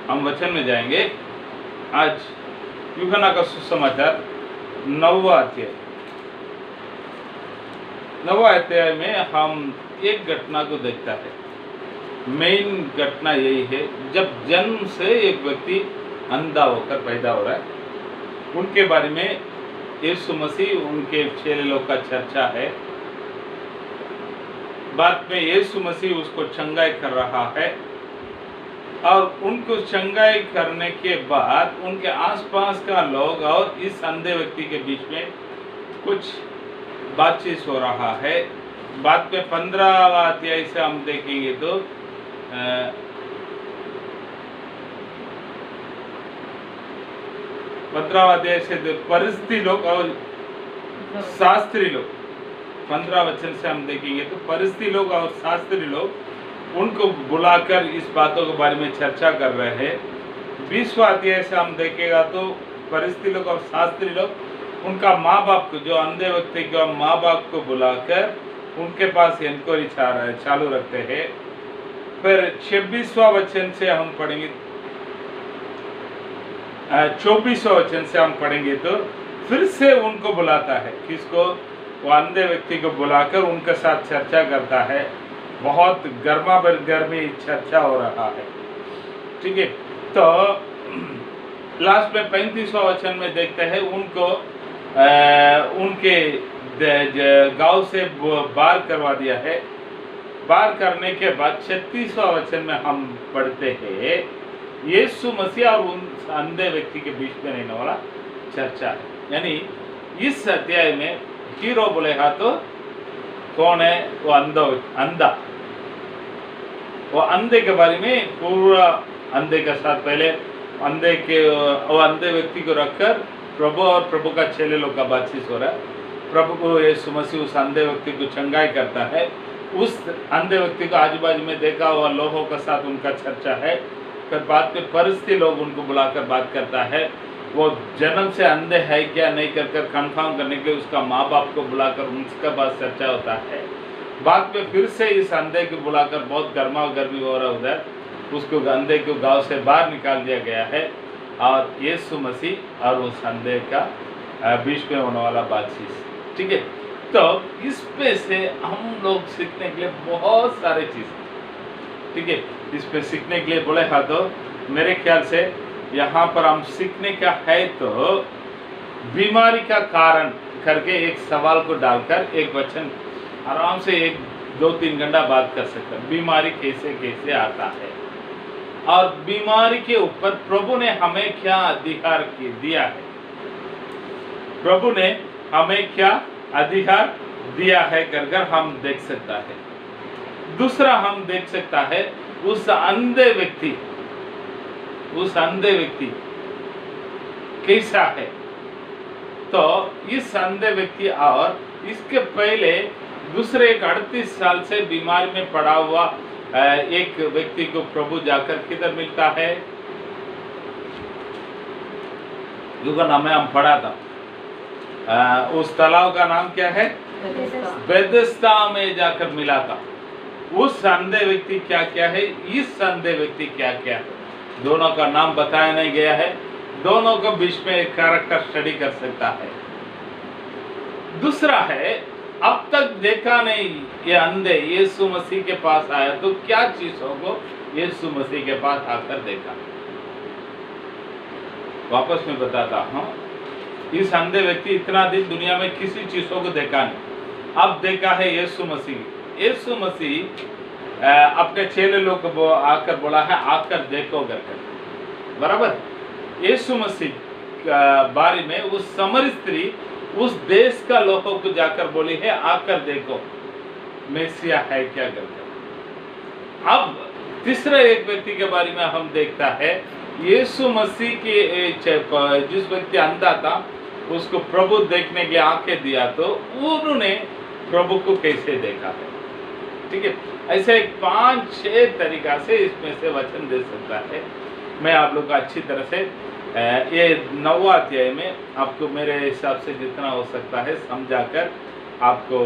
हम वचन में जाएंगे। आज यूहन्ना का सुसमाचार 9वां अध्याय। 9वां अध्याय में हम एक घटना को देखता है। मेन घटना यही है, जब जन्म से एक व्यक्ति अंधा होकर पैदा हो रहा है, उनके बारे में यीशु मसीह उनके चेले लोग का चर्चा है। बाद में यीशु मसीह उसको चंगाई कर रहा है और उनको चंगाई करने के बाद उनके आसपास का लोग और इस अंधे व्यक्ति के बीच में कुछ बातचीत हो रहा है। बाद में 15वां अध्याय से हम देखेंगे तो 15वां अध्याय से परिस्थिति लोग और शास्त्री लोग, 15 वचन से हम देखेंगे तो परिस्थिति लोग और शास्त्री लोग उनको बुलाकर इस बातों के बारे में चर्चा कर रहे हैं। 20वां अध्याय से हम देखेगा तो परिस्थिति लोग और शास्त्री लोग उनका माँ बाप को, जो अंधे व्यक्ति के माँ बाप को बुलाकर उनके पास इंक्वायरी चालू रखते हैं। फिर 26वां वचन से हम पढ़ेंगे, 24वां वचन से हम पढ़ेंगे तो फिर से उनको बुलाता है। किसको? वो अंधे व्यक्ति को बुलाकर उनके साथ चर्चा करता है। बहुत गर्मी चर्चा हो रहा है। ठीक है, तो लास्ट में 35वां वचन में देखते हैं उनको उनके गांव से बाहर करवा दिया है। बाहर करने के बाद 36वां वचन में हम पढ़ते हैं यीशु मसीह और उन अंधे व्यक्ति के बीच में रहने वाला चर्चा है। यानी इस अध्याय में हीरो बोलेगा तो कौन है? वो अंधा। वो अंधे के बारे में पूरा अंधे के साथ पहले अंधे व्यक्ति को रखकर प्रभु और प्रभु का चेले लोग का बातचीत हो रहा है। प्रभु को यीशु मसीह उस अंधे व्यक्ति को चंगाई करता है। उस अंधे व्यक्ति को आजू बाजू में देखा हुआ लोगों के साथ उनका चर्चा है। फिर बाद में परिस्थिति लोग उनको बुलाकर बात करता है। वो जन्म से अंधे है क्या नहीं कर कंफर्म करने के लिए उसका माँ बाप को बुलाकर उनका बात चर्चा होता है। बाद में फिर से इस अंधे को बुलाकर बहुत गर्मी हो रहा उधर, उसको अंधे को गांव से बाहर निकाल दिया गया है और यीशु मसीह और उस अंधे का बीच में होने वाला बातचीत। ठीक है, तो इस पे से हम लोग सीखने के लिए बहुत सारे चीज़, ठीक है, इस पे सीखने के लिए बोले हाँ, तो मेरे ख्याल से यहाँ पर हम सीखने का है तो बीमारी का कारण करके एक सवाल को डालकर एक वचन आराम से 1-2-3 घंटा बात कर सकते हैं। बीमारी कैसे कैसे आता है और बीमारी के ऊपर प्रभु ने हमें क्या अधिकार दिया है, प्रभु ने हमें क्या अधिकार दिया है कर हम देख सकता है। दूसरा हम देख सकता है उस अंधे व्यक्ति कैसा है। तो इस अंधे व्यक्ति और इसके पहले दूसरे एक 38 साल से बीमारी में पड़ा हुआ एक व्यक्ति को प्रभु जाकर किधर मिलता है? जिसका नाम है हम पढ़ा था, उस तालाब का नाम क्या है? बेथेस्दा में जाकर मिला था। उस अंधे व्यक्ति क्या क्या है, इस अंधे व्यक्ति क्या क्या है, दोनों का नाम बताया नहीं गया है। दोनों के बीच में एक कैरेक्टर स्टडी कर सकता है। दूसरा है, अब तक देखा नहीं ये अंधे यीशु मसीह के पास आया तो क्या चीजों को यीशु मसीह के पास आकर देखा। वापस मैं बताता हूँ, इस अंधे व्यक्ति इतना दिन दुनिया में किसी चीजों को देखा नहीं, अब देखा है यीशु मसीह। यीशु मसीह अपने चेले लोग को आकर बोला है आकर देखो करके, बराबर। यीशु मसीह बारे में उस समरी स्त्री उस देश का लोगों को जाकर बोली है आकर देखो मेसिया है क्या करके। अब तीसरे एक व्यक्ति के बारे में हम देखता है, यीशु मसीह के जिस व्यक्ति अंधा था उसको प्रभु देखने की आंखें दिया तो उन्होंने प्रभु को कैसे देखा है। ठीक है, ऐसे 5-6 तरीका से इसमें से वचन दे सकता है। मैं आप लोग को अच्छी तरह से ये 9वां अध्याय में आपको मेरे हिसाब से जितना हो सकता है समझाकर आपको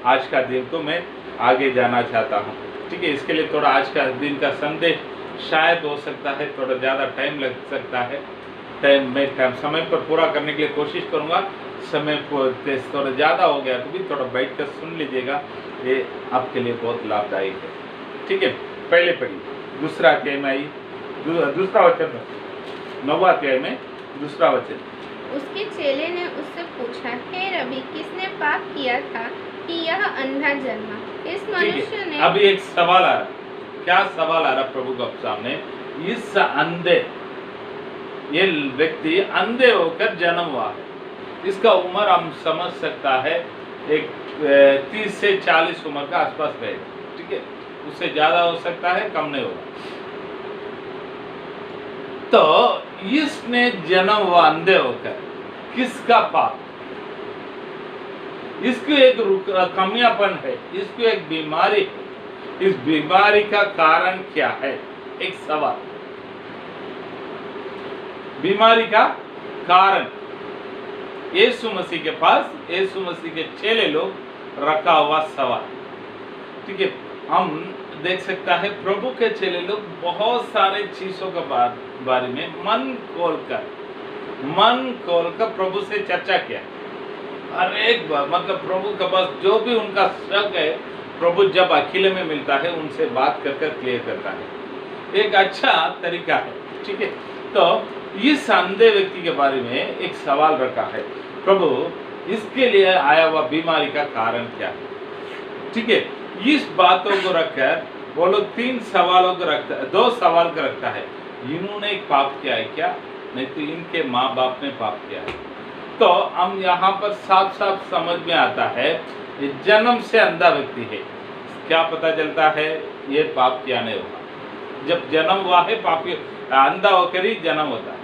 आज का दिन को मैं आगे जाना चाहता हूँ। ठीक है, इसके लिए थोड़ा आज का दिन का संदेश शायद हो सकता है थोड़ा ज़्यादा टाइम लग सकता है। मैं समय पर पूरा करने के लिए कोशिश करूँगा। समय थोड़ा ज़्यादा हो गया तो भी थोड़ा बैठ कर सुन लीजिएगा, ये आपके लिए बहुत लाभदायक है। ठीक है, पहले पढ़िए, दूसरा अध्याय में आई, दूसरा वचन में, 9वां अध्याय में दूसरा वचन। उसके चेले ने उससे पूछा, हे रबी, किसने पाप किया था कि यह अंधा जन्मा? इस मनुष्य ने। अभी एक सवाल आ रहा, क्या सवाल आ रहा प्रभु के सामने? इस अंधे, ये व्यक्ति अंधे होकर जन्म हुआ है, इसका उम्र हम समझ सकता है एक 30 से 40 उम्र का आसपास रहेगा। ठीक है, उससे ज्यादा हो सकता है, कम नहीं होगा। तो इसने जन्म हुआ अंधे होकर, किसका पाप? इसको एक कमियापन है, इसको एक बीमारी है। इस बीमारी का कारण क्या है? एक सवाल, बीमारी का कारण यीशु मसीह के पास, यीशु मसीह के चेले लोग रखा हुआ सवाल। ठीक है, हम देख सकता है प्रभु के चेले लोग बहुत सारे चीजों के बारे में मन खोलकर प्रभु से चर्चा किया। हर एक बार, मतलब प्रभु के पास जो भी उनका शक है, प्रभु जब अकेले में मिलता है उनसे बात कर क्लियर करता है। एक अच्छा तरीका है। ठीक है, तो इस अंधे व्यक्ति के बारे में एक सवाल रखा है, प्रभु इसके लिए आया हुआ बीमारी का कारण क्या है? ठीक है, इस बातों को रखकर वो लोग 3 सवालों को रखता है, 2 सवाल को रखता है। इन्होंने एक पाप किया है क्या? नहीं तो इनके माँ बाप ने पाप किया है। तो हम यहाँ पर साफ साफ समझ में आता है, जन्म से अंधा व्यक्ति है। क्या पता चलता है? ये पाप किया नहीं होगा। जब जन्म हुआ है, पापी अंधा होकर ही जन्म होता है।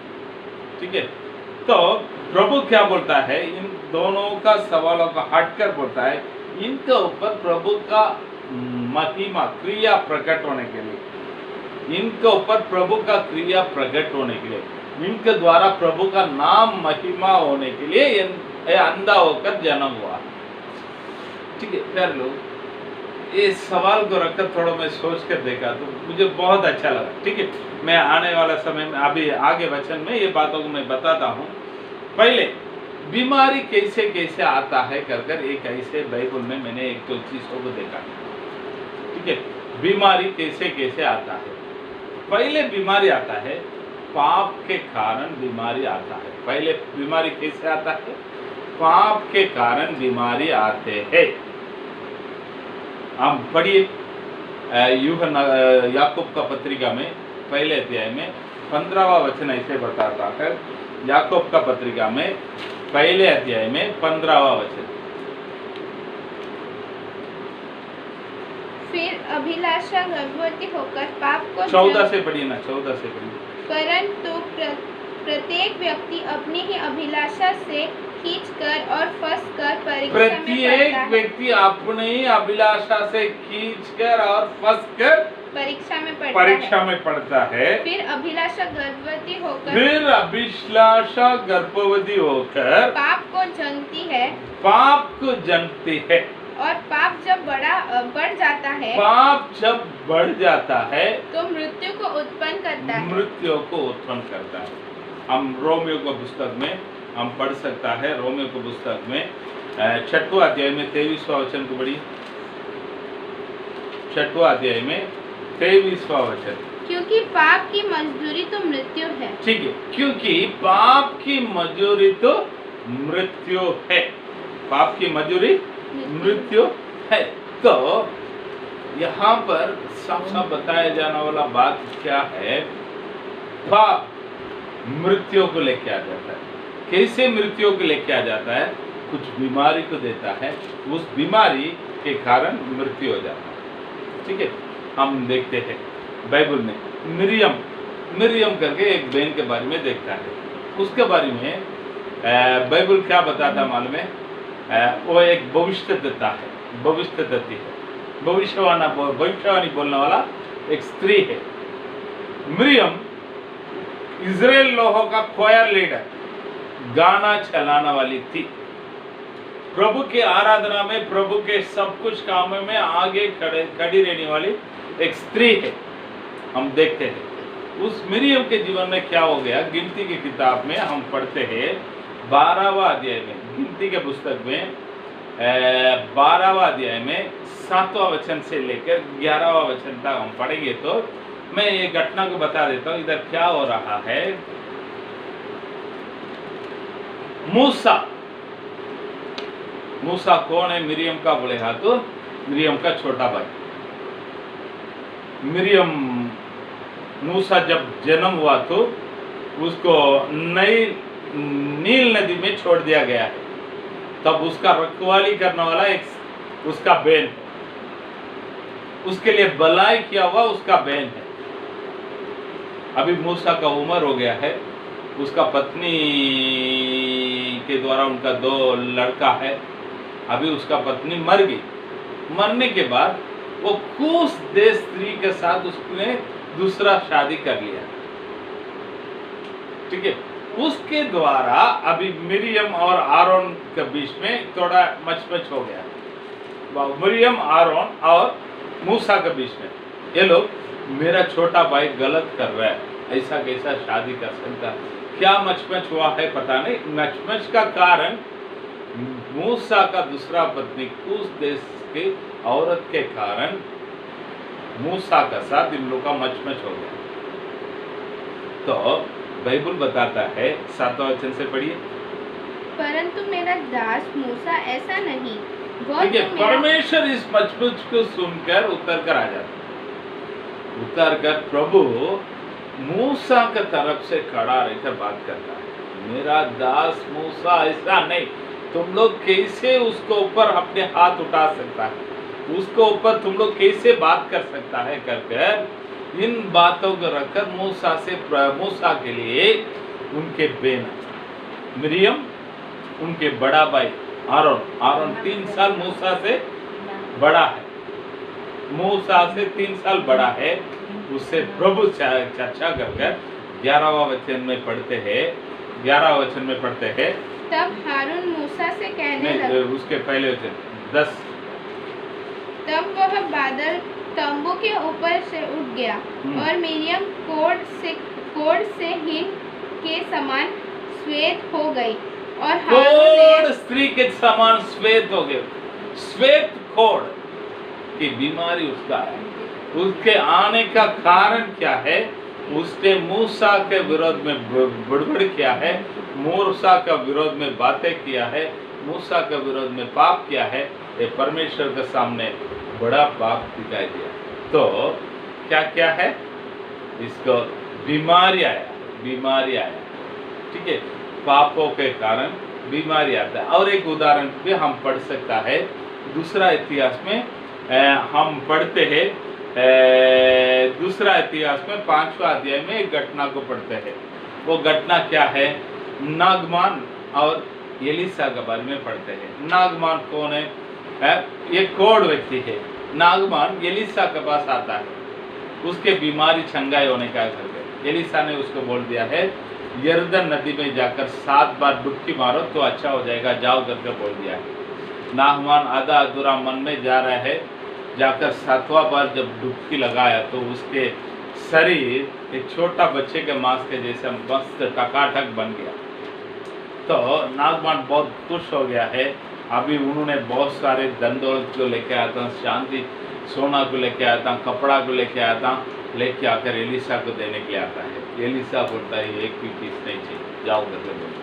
ठीक है, तो प्रभु क्या बोलता है? इन दोनों का सवालों का हटकर बोलता है, इनके ऊपर प्रभु का महिमा क्रिया प्रकट होने के लिए, इनके ऊपर प्रभु का क्रिया प्रकट होने के लिए, इनके द्वारा प्रभु का नाम महिमा होने के लिए ये अंधा होकर जन्म हुआ। ठीक है प्यारे लोग, इस सवाल को रखकर थोड़ा मैं सोच कर देखा तो मुझे बहुत अच्छा लगा। ठीक है, मैं आने वाला समय में, अभी आगे वचन में ये बातों को मैं बताता हूँ। पहले बीमारी कैसे कैसे आता है कर एक ऐसे बाइबल में मैंने एक 2 चीजों को देखा। ठीक है, बीमारी कैसे कैसे आता है? पहले बीमारी आता है, पाप के कारण बीमारी आता है। पहले बीमारी कैसे आता है? पाप के कारण बीमारी आते हैं। हम पढ़िए याकूब का पत्रिका में पहले अध्याय में 15वां वचन ऐसे बताता है। याकूब का पत्रिका में पहले अध्याय में 15वां वचन। फिर अभिलाषा गर्भवती होकर पाप को 14 से पढ़िए ना, 14 से पढ़िए। परंतु प्रत्येक व्यक्ति अपनी ही अभिलाषा से खींचकर और फंसकर प्रत्येक व्यक्ति अपनी ही अभिलाषा से खींचकर और फंसकर परीक्षा में पड़ता है। फिर अभिलाषा गर्भवती होकर पाप को जनती है। और पाप जब बढ़ जाता है तो मृत्यु को उत्पन्न करता है। हम रोमियो को पुस्तक में हम पढ़ सकता है, रोमियो को पुस्तक में 6वां अध्याय में 23वां वचन को पढ़िए। 6वां अध्याय में 23वां वचन। क्योंकि पाप की मजदूरी तो मृत्यु है। ठीक है, क्योंकि पाप की मजदूरी तो मृत्यु है। पाप की मजदूरी मृत्यु है। तो यहाँ पर साफ बताया जाने वाला बात क्या है? पाप मृत्यु को लेके आ जाता है। कैसे मृत्यु को लेके आ जाता है? कुछ बीमारी को देता है, उस बीमारी के कारण मृत्यु हो जाता है। ठीक है, हम देखते हैं बाइबल में मिरियम करके एक बहन के बारे में देखता है। उसके बारे में बाइबल क्या बताता मालूम है? वो एक भविष्यद्वक्ता है, भविष्यद्वती है, भविष्यवाणी बोलने वाला एक स्त्री है। मिरियम इजराइल लोगों का क्वायर लीडर, गाना चलाने वाली थी। प्रभु की आराधना में, प्रभु के सब कुछ कामों में आगे खड़ी रहने वाली एक स्त्री है। हम देखते हैं उस मिरियम के जीवन में क्या हो गया। गिनती की किताब में हम पढ़ते हैं 12वां अध्याय में, गिनती के पुस्तक में 12वां अध्याय में 7वां वचन से लेकर 11वां वचन तक हम पढ़ेंगे। तो मैं ये घटना को बता देता हूँ इधर क्या हो रहा है। मूसा कौन है? मिरियम का बोले हाँ तो मिरियम का छोटा भाई। मिरियम मूसा जब जन्म हुआ तो उसको नील नदी में छोड़ दिया गया है। तब उसका रखवाली करने वाला एक उसका बहन है, उसके लिए भलाई किया हुआ उसका बहन है। अभी मूसा का उम्र हो गया है, उसका पत्नी के द्वारा उनका 2 लड़का है। अभी उसका पत्नी मर गई। मरने के बाद वो कूश देश स्त्री के साथ उसने दूसरा शादी कर लिया, ठीक है। उसके द्वारा अभी मिरियम और आरोन के बीच में थोड़ा मचमच हो गया। मिरियम, आरोन और मूसा के बीच में ये लोग, मेरा छोटा भाई गलत कर रहा है, ऐसा कैसा शादी कर सकता है? क्या मचमच हुआ है पता नहीं। मचमच का कारण मूसा का दूसरा पत्नी कूश देश की औरत के कारण मूसा का साथ इन लोग का मचमच हो गया। तो बाइबल बताता है 7वां वचन से पढ़िए। परंतु मेरा दास मूसा ऐसा नहीं, वह ठीक है। तो मेरा परमेश्वर इस मचमच को सुनकर उतर कर आ जाता, उतर कर प्रभु मूसा के तरफ से खड़ा रहकर बात करता है। मेरा दास मूसा ऐसा नहीं, तुम लोग कैसे उसको ऊपर अपने हाथ उठा सकता है, उसको ऊपर तुम लोग कैसे बात कर सकता है कर इन बातों को रखकर मूसा के लिए उनके बहन मिरियम, उनके बड़ा भाई आरोन 3 साल मूसा से बड़ा है, मूसा से 3 साल बड़ा है। उससे प्रभु चर्चा कर 11वां वचन में पढ़ते हैं, 11वां वचन में पढ़ते हैं। तब हारून मूसा से कहने लगा, उसके पहले वचन 10। तब वह बादल तंबू के ऊपर से उठ गया और मिरियम कोढ़ से हिम के समान श्वेत हो गई और कोढ़ स्त्री के समान श्वेत हो गए। श्वेत कोढ़ की बीमारी उसका है। उसके आने का कारण क्या है? उसने मूसा के विरोध में बड़बड़ किया है, मूसा का विरोध में बातें किया है, मूसा के विरोध में पाप किया है। ये परमेश्वर के सामने बड़ा पाप दिखाई दिया। तो क्या है? इसको बीमारी आया, ठीक है। पापों के कारण बीमारी आता है। और एक उदाहरण भी हम पढ़ सकता है, दूसरा इतिहास में हम पढ़ते हैं, दूसरा इतिहास में 5वां अध्याय में एक घटना को पढ़ते हैं। वो घटना क्या है? नागमान और एलिसा के बारे में पढ़ते हैं। नागमान कौन है? ये कोढ़ व्यक्ति है। नागमान एलिसा के पास आता है, उसके बीमारी छंगाई होने का करके एलिसा ने उसको बोल दिया है यरदन नदी में जाकर 7 बार डुबकी मारो तो अच्छा हो जाएगा, जाओ करके बोल दिया है। नागमान आधा अधूरा मन में जा रहा है, जाकर 7वां बार जब डुबकी लगाया तो उसके शरीर एक छोटा बच्चे के मांस के जैसे मस्त टकाटक बन गया। तो नागमान बहुत खुश हो गया है। अभी उन्होंने बहुत सारे धन दौलत को लेके आया था, शांति सोना को लेके आया था, कपड़ा को लेके आया था, लेके आकर एलिसा को देने के लिए आता है। एलिसा बोलता है एक भी पीस नहीं चाहिए, जाओ करके बोलता।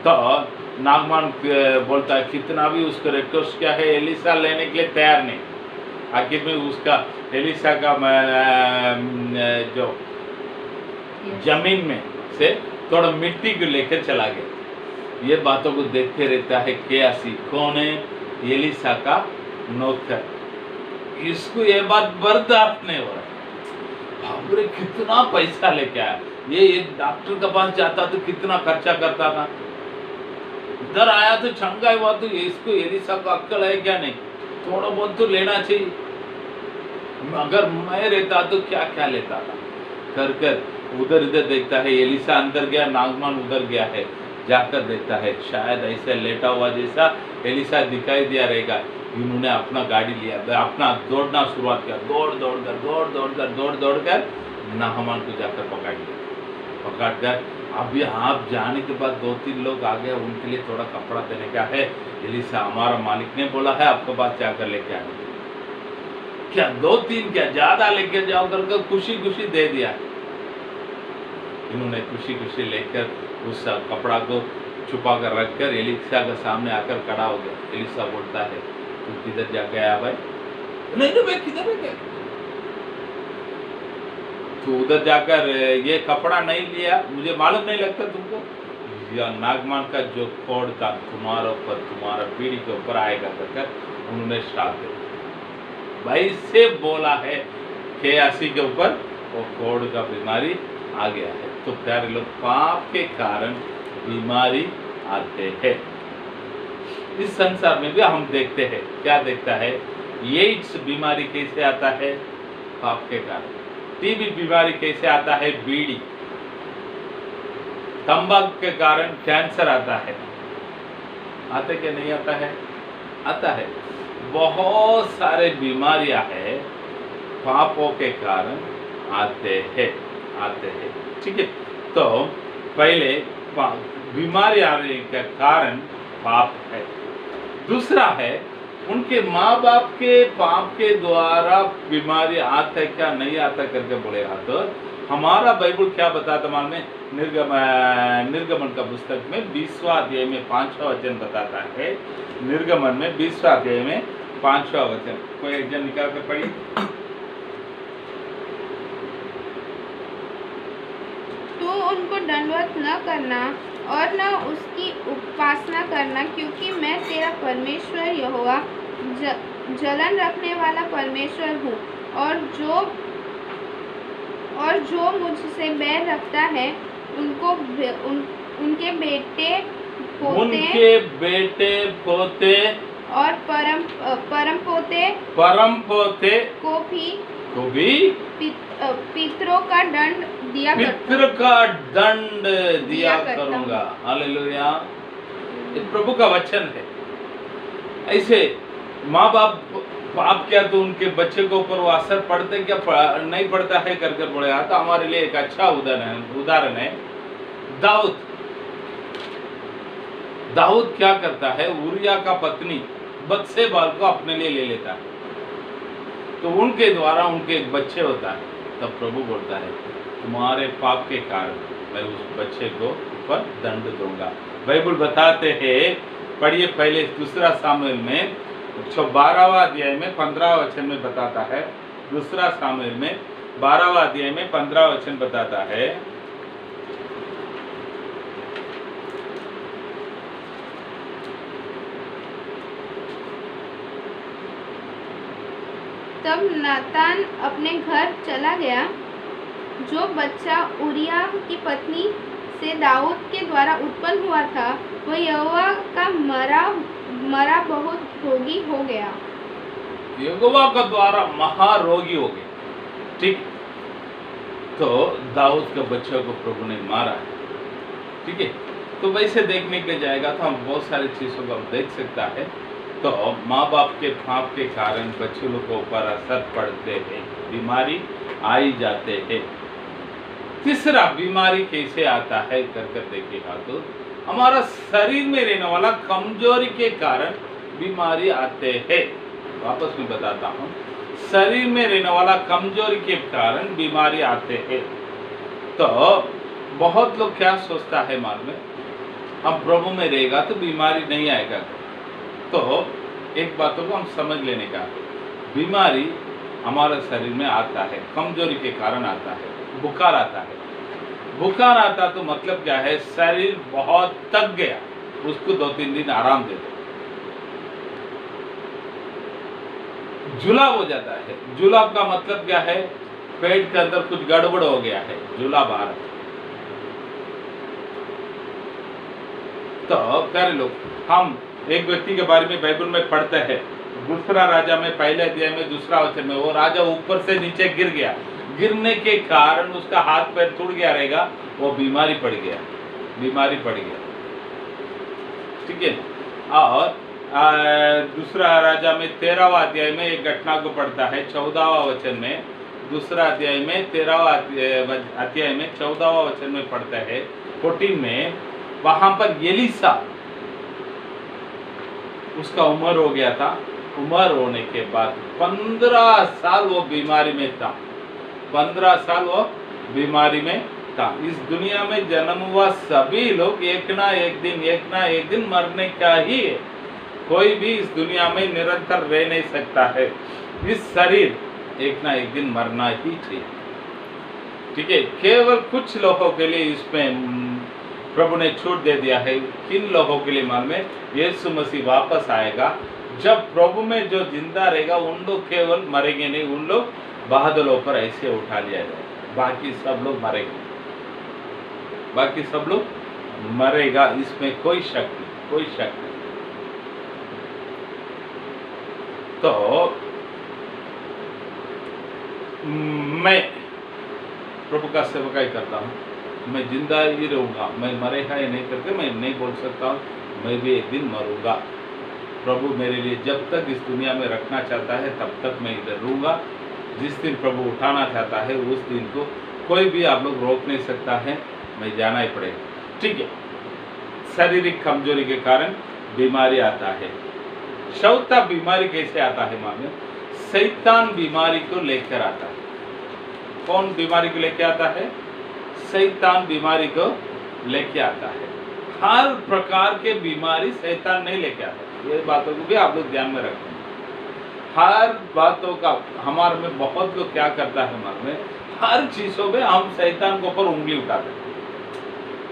तो नागमान बोलता है कितना भी उसको रिक्वेस्ट किया है, एलिसा लेने के लिए तैयार नहीं। आखिर में उसका एलिसा का जो जमीन में से थोड़ा मिट्टी को लेकर चला गया। ये बातों को देखते रहता है केयासी, कौन है? एलिसा का नौकर। इसको ये बात बर्दाश्त नहीं हो रहा। बाबरे कितना पैसा लेके आया, ये एक डॉक्टर के पास जाता तो कितना खर्चा करता था, इधर आया तो छंगा हुआ। तो इसको एलिसा को अक्ल है क्या नहीं? थोड़ा बहुत तो लेना चाहिए। अगर मैं रहता तो क्या क्या लेता था। कर कर उधर इधर देखता है, एलिसा अंदर गया, नागमान उधर गया है। जाकर देखता है शायद ऐसे लेटा हुआ जैसा एलिसा दिखाई दिया रहेगा। इन्होंने अपना गाड़ी लिया, अपना दौड़ना शुरुआत किया, दौड़ दौड़ कर नाहमान को जाकर पकड़ लिया। पकड़ कर अभी आप जाने के बाद 2-3 लोग आ गए, उनके लिए थोड़ा कपड़ा देने का है। एलिशा, हमारा मालिक ने बोला है आपके पास जाकर लेके आने, क्या 2-3 क्या ज्यादा लेके जाओ करके खुशी खुशी दे दिया। इन्होंने खुशी खुशी लेकर उस कपड़ा को छुपा कर रखकर एलिशा के सामने आकर खड़ा हो गया। एलिशा बोलता है, तू किधर जाके आया भाई? नहीं मैं किधर गया, तू उधर जाकर ये कपड़ा नहीं लिया, मुझे मालूम नहीं लगता तुमको? या नागमान का जो कोड था तुम्हारे ऊपर, तुम्हारा पीढ़ी के ऊपर आएगा कर उन्होंने श्राप दिया। भाई से बोला है कि आसी के ऊपर वो कोड का बीमारी आ गया है। तो प्यारे लोग, पाप के कारण बीमारी आते हैं। इस संसार में भी हम देखते हैं, क्या देखता है? एड्स बीमारी कैसे आता है? पाप के कारण। टीबी बीमारी कैसे आता है? बीड़ी। तंबाकू के कारण कैंसर आता है। आते क्या नहीं आता है? आता है। बहुत सारे बीमारियां हैं पापों के कारण आते हैं। ठीक है, तो पहले बीमारी आने का कारण पाप है। दूसरा है उनके माँ बाप के पाप के द्वारा बीमारी आता है क्या नहीं आता करके बोलेगा तो हमारा बाइबल क्या बताता मालूम है? निर्गमन का पुस्तक में 20वां अध्याय में 5वां वचन बताता है। निर्गमन में 20वां अध्याय में 5वां वचन, कोई एक जन निकाल कर पढ़ी। तू उनको दंडवत न करना और न उसकी उपासना करना, क्योंकि मैं तेरा परमेश्वर यहोवा जलन रखने वाला परमेश्वर हूँ। और जो मुझसे बैर रखता है उनके बेटे पोते और परम पोते को भी पितरों का दंड दिया करूंगा। हालेलुया, ये प्रभु का वचन है। ऐसे माँ बाप पाप किया तो उनके बच्चे के ऊपर वो असर पड़ते क्या नहीं पड़ता है करके बोले। तो हमारे लिए एक अच्छा उदाहरण है दाऊद क्या करता है? उरिया का पत्नी बत्शेबाल को अपने लिए ले लेता है, तो उनके द्वारा उनके एक बच्चे होता है। तब प्रभु बोलता है, तुम्हारे पाप के कारण मैं उस बच्चे को ऊपर दंड दूंगा। बाइबल बताते हैं, पढ़िए पहले 2 सामुएल में 12वां अध्याय में 15वां वचन में बताता है। 2 सामुएल में 12वां अध्याय में 15वां वचन बताता है। तब नातान अपने घर चला गया। जो बच्चा उरिया की पत्नी से दाऊद के द्वारा उत्पन्न हुआ था, वह यहोवा का मरा बहुत रोगी हो गया। यहोवा का द्वारा महारोगी हो गया। ठीक, तो दाऊद के बच्चे को प्रभु ने मारा है। ठीक है, तो वैसे देखने के जाएगा तो हम बहुत सारी चीजों को हम देख सकता है। तो माँ बाप के पाप के कारण बच्चों के ऊपर असर पड़ते हैं, बीमारी आई जाते हैं। तीसरा बीमारी कैसे आता है कर देखिएगा तो हमारा शरीर में रहने वाला कमजोरी के कारण बीमारी आते हैं। वापस मैं बताता हूँ, शरीर में रहने वाला कमजोरी के कारण बीमारी आते हैं। तो बहुत लोग क्या सोचता है मालूम है, हम प्रभु में रहेगा तो बीमारी नहीं आएगा। तो एक बातों को हम समझ लेने का, बीमारी हमारे शरीर में आता है, कमजोरी के कारण आता है। बुखार आता है, बुखार आता तो मतलब क्या है? शरीर बहुत थक गया, उसको 2-3 दिन आराम दे दो। जुलाब हो जाता है, जुलाब का मतलब क्या है? पेट के अंदर कुछ गड़बड़ हो गया है, जुलाब आ रहा है। तो प्यारे लोग, हम एक व्यक्ति के बारे में बाइबल में पढ़ते हैं, 2 राजा में 1 अध्याय में 2 वचन में, वो राजा ऊपर से नीचे गिर गया, गिरने के कारण उसका हाथ पैर टूट गया रहेगा, वो बीमारी पड़ गया। ठीक है, और दूसरा राजा में 13वां अध्याय में एक घटना को पढ़ता है 14वां वचन में, दूसरा अध्याय में 13वां अध्याय में 14वां वचन में पढ़ता है 14 में, वहां पर एलीसा, उसका उम्र हो गया था, उम्र होने के बाद 15 साल वो बीमारी में था, 15 साल वो बीमारी में था। इस दुनिया में जन्म हुआ सभी लोग एक ना एक दिन मरने का ही है। कोई भी इस दुनिया में निरंतर रह नहीं सकता है। इस शरीर एक ना एक दिन मरना ही चाहिए, ठीक है। केवल कुछ लोगों के लिए इसमें प्रभु ने छूट दे दिया है। किन लोगों के लिए मालूम है? यीशु मसीह वापस आएगा, जब प्रभु में जो जिंदा रहेगा उन लोग केवल मरेंगे नहीं, उन लोग बादलों पर ऐसे उठा लिया जाएगा, बाकी सब लोग मरेंगे, बाकी सब लोग मरेगा, इसमें कोई शक नहीं, कोई शक नहीं। तो मैं प्रभु का सेवकाई करता हूँ, मैं जिंदा ही रहूँगा, मैं मरेगा ही नहीं करके मैं नहीं बोल सकता हूँ मैं भी एक दिन मरूंगा। प्रभु मेरे लिए जब तक इस दुनिया में रखना चाहता है तब तक मैं इधर रहूँगा। जिस दिन प्रभु उठाना चाहता है उस दिन को कोई भी आप लोग रोक नहीं सकता है, मैं जाना ही पड़ेगा, ठीक है। शारीरिक कमजोरी के कारण बीमारी आता है। चौथा बीमारी कैसे आता है मालूम? शैतान बीमारी को लेकर आता है। कौन बीमारी को लेकर आता है? शैतान बीमारी को लेके आता है। हर प्रकार के बीमारी शैतान नहीं लेके आता, ये बातों को भी आप लोग ध्यान में रखें। हर बातों का हमारे में बहुत लोग क्या करता है, हमारे में हर चीजों में हम शैतान के ऊपर उंगली उठाते हैं।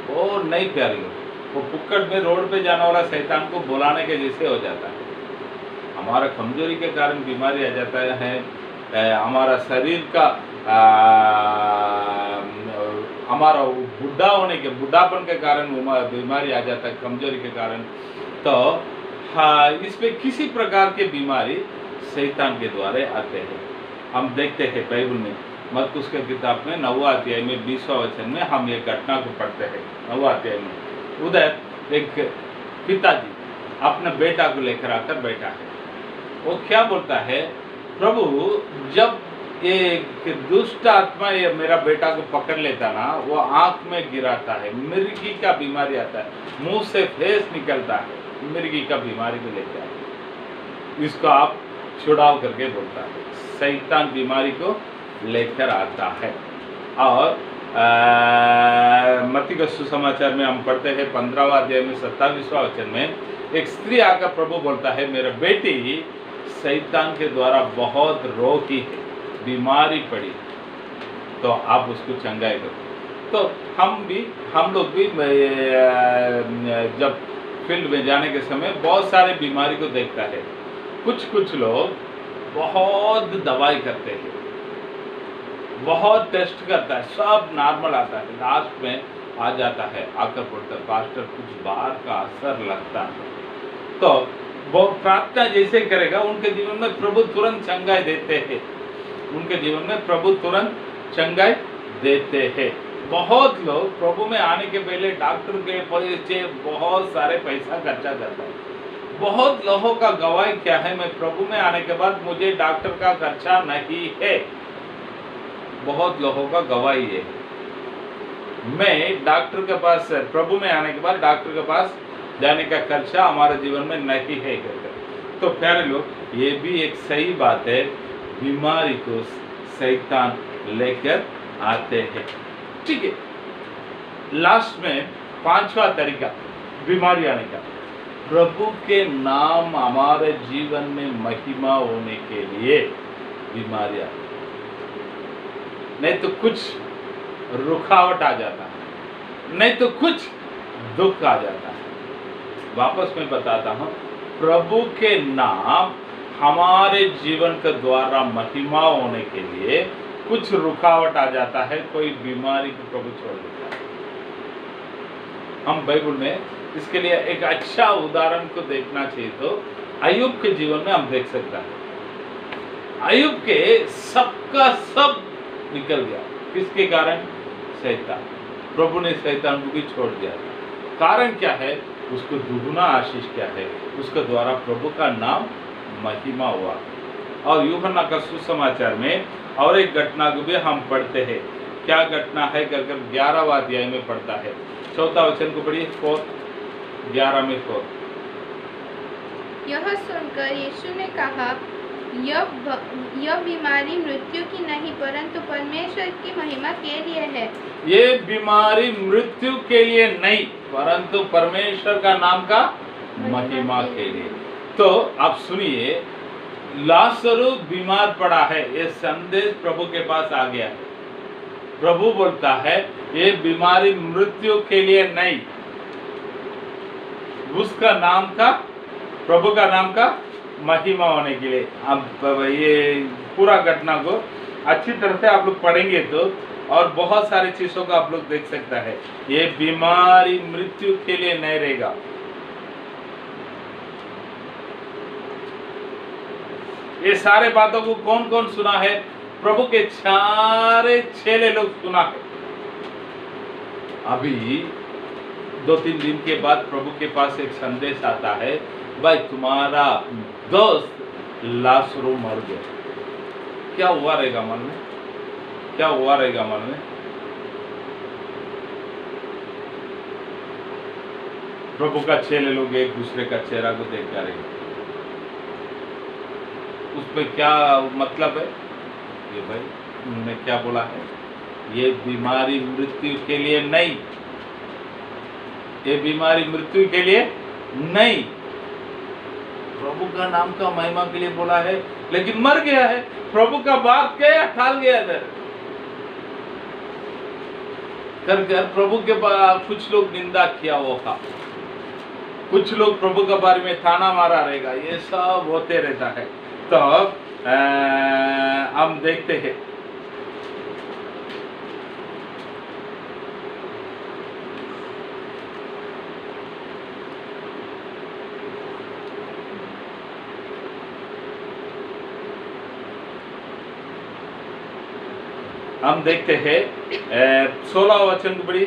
वो नहीं प्यारी हो, वो पुक्कड़ में रोड पे जाने वाला शैतान को बुलाने के जैसे हो जाता है। हमारा कमजोरी के कारण बीमारी आ जाता है, हमारा शरीर का हमारा बुढ़ा होने के बुढ़ापन के कारण बीमारी आ जाता है, कमजोरी के कारण। तो हाँ, इसमें किसी प्रकार के बीमारी शैतान के द्वारा आते हैं। हम देखते हैं बाइबल में मरकुस के किताब में 9वां अध्याय में 20वां वचन में हम एक घटना को पढ़ते हैं। 9वां अध्याय में उधर एक पिताजी अपने बेटा को लेकर आकर बैठा है। वो क्या बोलता है, प्रभु जब एक दुष्ट आत्मा ये मेरा बेटा को पकड़ लेता ना, वो आंख में गिराता है, मिर्गी का बीमारी आता है, मुंह से फेस निकलता है, मिर्गी का बीमारी को लेकर आता है। इसको आप छुड़ाव करके बोलता है, शैतान बीमारी को लेकर आता है। और मत्ती का सुसमाचार में हम पढ़ते हैं 15वां अध्याय में 27वां वचन में एक स्त्री आकर प्रभु बोलता है, मेरा बेटी शैतान के द्वारा बहुत रोगी है, बीमारी पड़ी, तो आप उसको चंगाई करो। तो हम लोग भी जब फील्ड में जाने के समय बहुत सारे बीमारी को देखता है। कुछ लोग बहुत दवाई करते हैं, बहुत टेस्ट करता है, सब नॉर्मल आता है, लास्ट में आ जाता है, आकर बोलता है पास्टर कुछ बाहर का असर लगता है। तो वो प्रार्थना जैसे करेगा उनके जीवन में प्रभु तुरंत चंगाई देते हैं, उनके जीवन में प्रभु तुरंत चंगाई देते हैं। बहुत लोग प्रभु में आने के पहले डॉक्टर के पीछे बहुत सारे पैसा खर्चा करता है। बहुत लोगों का गवाही क्या है, मैं प्रभु में आने के बाद मुझे डॉक्टर का खर्चा नहीं है। बहुत लोगों का गवाही है, मैं डॉक्टर के पास प्रभु में आने के बाद डॉक्टर के पास जाने का खर्चा हमारे जीवन में नहीं है। तो प्यारे लोग, ये भी एक सही बात है, बीमारी को शैतान लेकर आते हैं, ठीक है। लास्ट में 5वां तरीका बीमारी आने का, प्रभु के नाम हमारे जीवन में महिमा होने के लिए बीमारी आती है। नहीं तो कुछ रुकावट आ जाता है, नहीं तो कुछ दुख आ जाता है। वापस मैं बताता हूँ, प्रभु के नाम हमारे जीवन के द्वारा महिमा होने के लिए कुछ रुकावट आ जाता है, कोई बीमारी को प्रभु छोड़ देता है। हम बाइबल में इसके लिए एक अच्छा उदाहरण को देखना चाहिए तो अय्यूब के जीवन में हम देख सकते हैं। अय्यूब के सबका सब निकल गया, किसके कारण? शैतान। प्रभु ने शैतान को भी छोड़ दिया। कारण क्या है? उसको दुगुना आशीष क्या है? उसके द्वारा प्रभु का नाम महिमा हुआ। और यूहन्ना का सुसमाचार में और एक घटना को भी हम पढ़ते हैं। क्या घटना है? कर 11वां अध्याय में पढ़ता है। 4वां वचन को पढ़िए। 11 में 4। यह सुनकर यीशु ने कहा, यह बीमारी मृत्यु की नहीं परंतु परमेश्वर की महिमा के लिए है। ये बीमारी मृत्यु के लिए नहीं परंतु परमेश्वर का नाम का महिमा के लिए। तो आप सुनिए, लाजरु बीमार पड़ा है, ये संदेश प्रभु के पास आ गया है। प्रभु बोलता है ये बीमारी मृत्यु के लिए नहीं, उसका नाम का, प्रभु का नाम का महिमा होने के लिए। अब ये पूरा घटना को अच्छी तरह से आप लोग पढ़ेंगे तो और बहुत सारी चीजों को आप लोग देख सकता है। ये बीमारी मृत्यु के लिए नहीं रहेगा। ये सारे बातों को कौन कौन सुना है? प्रभु के सारे चेले लोग सुना है। अभी 2-3 दिन के बाद प्रभु के पास एक संदेश आता है, भाई तुम्हारा दोस्त लाजरु मर गया। क्या हुआ रहेगा मन में? क्या हुआ रहेगा मन में? प्रभु का चेले लोग एक दूसरे का चेहरा को देख कर रहेंगे। उसमें क्या मतलब है? ये भाई उन्होंने क्या बोला है? ये बीमारी मृत्यु के लिए नहीं, ये बीमारी मृत्यु के लिए नहीं, प्रभु का नाम का महिमा के लिए बोला है, लेकिन मर गया है। प्रभु का बात क्या ठाल गया इधर कर प्रभु के कुछ लोग निंदा किया होगा, कुछ लोग प्रभु के बारे में ताना मारा रहेगा। ये सब होते रहता है। तो हम देखते हैं हम देखते हैं 16 वचन को पढ़िए।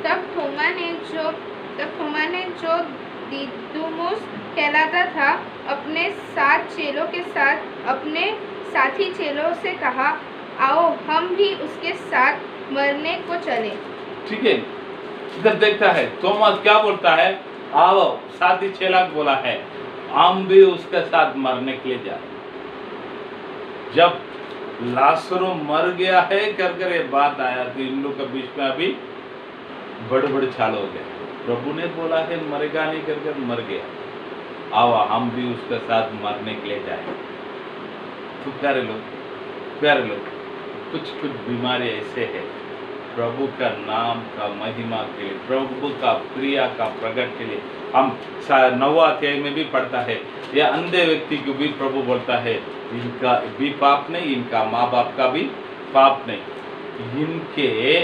तब थोमा ने जो दिदुमुस कहलाता था अपने 7 चेलों के साथ अपने साथी चेलों से कहा, आओ हम भी उसके साथ मरने को चले। ठीक है, इधर देखता है थोमस क्या बोलता है? आओ, साथी चेला बोला है हम भी उसके साथ मरने के लिए जाए। जब लाजरु मर गया है कर ये बात आया तो इन लोग के बीच में अभी बड़े छाल हो गए। प्रभु ने बोला है मरेगा नहीं कर मर गया, आओ हम भी उसके साथ मरने के लिए जाए। तो प्यारे लोग कुछ बीमारी ऐसे है प्रभु का नाम का महिमा के लिए, प्रभु का क्रिया का प्रकट के लिए। हम 9वां अध्याय में भी पढ़ता है, यह अंधे व्यक्ति को भी प्रभु बोलता है इनका भी पाप नहीं, इनका माँ बाप का भी पाप नहीं, इनके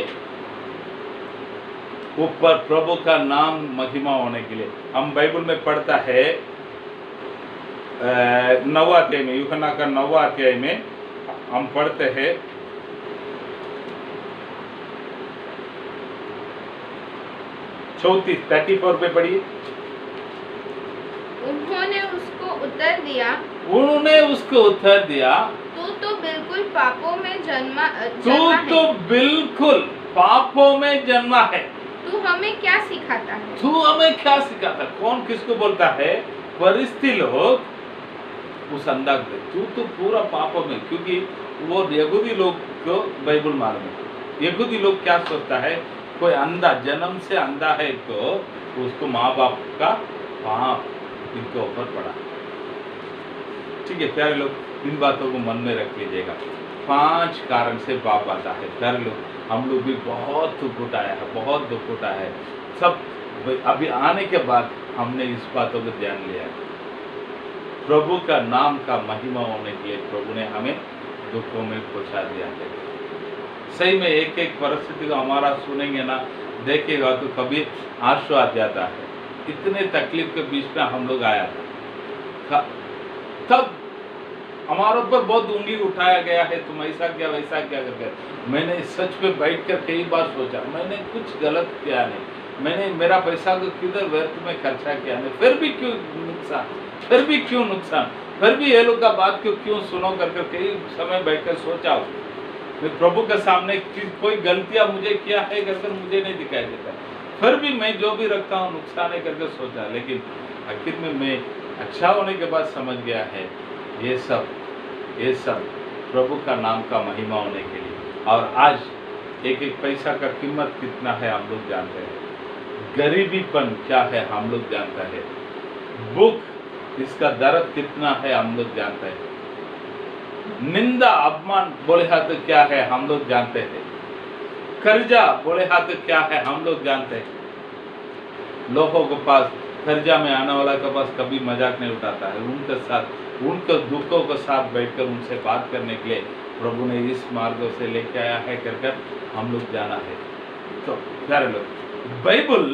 ऊपर प्रभु का नाम महिमा होने के लिए। हम बाइबल में पढ़ता है 9वां अध्याय में, यूहन्ना का 9वां अध्याय में हम पढ़ते हैं 34 पे पढ़िए। उन्होंने उसको उत्तर दिया, तू तो बिल्कुल पापों में जन्मा है। तू हमें क्या सिखाता है? कौन किसको बोलता है? परिस्थिति लोग उस अंदाज में, तू तो पूरा पापों में, क्योंकि वो यहूदी लोग को बाइबल मालूम है। यहूदी लोग क्या सोचता है? कोई अंधा जन्म से अंधा है तो उसको माँ बाप का पाप इनके ऊपर पड़ा। ठीक है प्यारे लोग, इन बातों को मन में रख लीजिएगा। 5 कारण से पाप आता है। प्यारे लोग, हम लोग भी बहुत दुख उठाया है, बहुत दुख उठाया है। सब अभी आने के बाद हमने इस बातों को ध्यान लिया है। प्रभु का नाम का महिमा होने के लिए प्रभु ने हमें दुखों में पहुंचा दिया है। सही में एक परिस्थिति को हमारा सुनेंगे ना, देखेगा तो कभी आंसू आ जाता है। इतने तकलीफ के बीच में हम लोग आया था, तब हमारे ऊपर बहुत उंगली उठाया गया है, तुम ऐसा क्या वैसा क्या करके। मैंने इस सच पे बैठकर कई बार सोचा, मैंने कुछ गलत किया नहीं, मैंने मेरा पैसा को किधर व्यर्थ में खर्चा किया नहीं, फिर भी क्यों नुकसान, फिर भी क्यों नुकसान, फिर भी ये लोग का बात क्यों सुनो करके कई समय बैठकर सोचा। मैं प्रभु के सामने कोई गलतियां मुझे किया है करके मुझे नहीं दिखाई देता, फिर भी मैं जो भी रखता हूँ नुकसान है करके सोचा। लेकिन आखिर में मैं अच्छा होने के बाद समझ गया है ये सब प्रभु का नाम का महिमा होने के लिए। और आज एक एक पैसा का कीमत कितना है हम लोग जानते हैं, गरीबीपन क्या है हम लोग जानते हैं, भूख इसका दर्द कितना है हम लोग जानते हैं, निंदा अपमान बोले हाथ क्या है हम लोग जानते हैं, कर्जा बोले हाथ क्या है हम लोग जानते हैं। लोगों के पास कर्जा में आने वाला के पास कभी मजाक नहीं उठाता है, उनके साथ उनके दुखों के साथ बैठकर उनसे बात करने के लिए प्रभु ने इस मार्ग से लेके आया है कर हम लोग जाना है। तो प्यारे लोग, बाइबल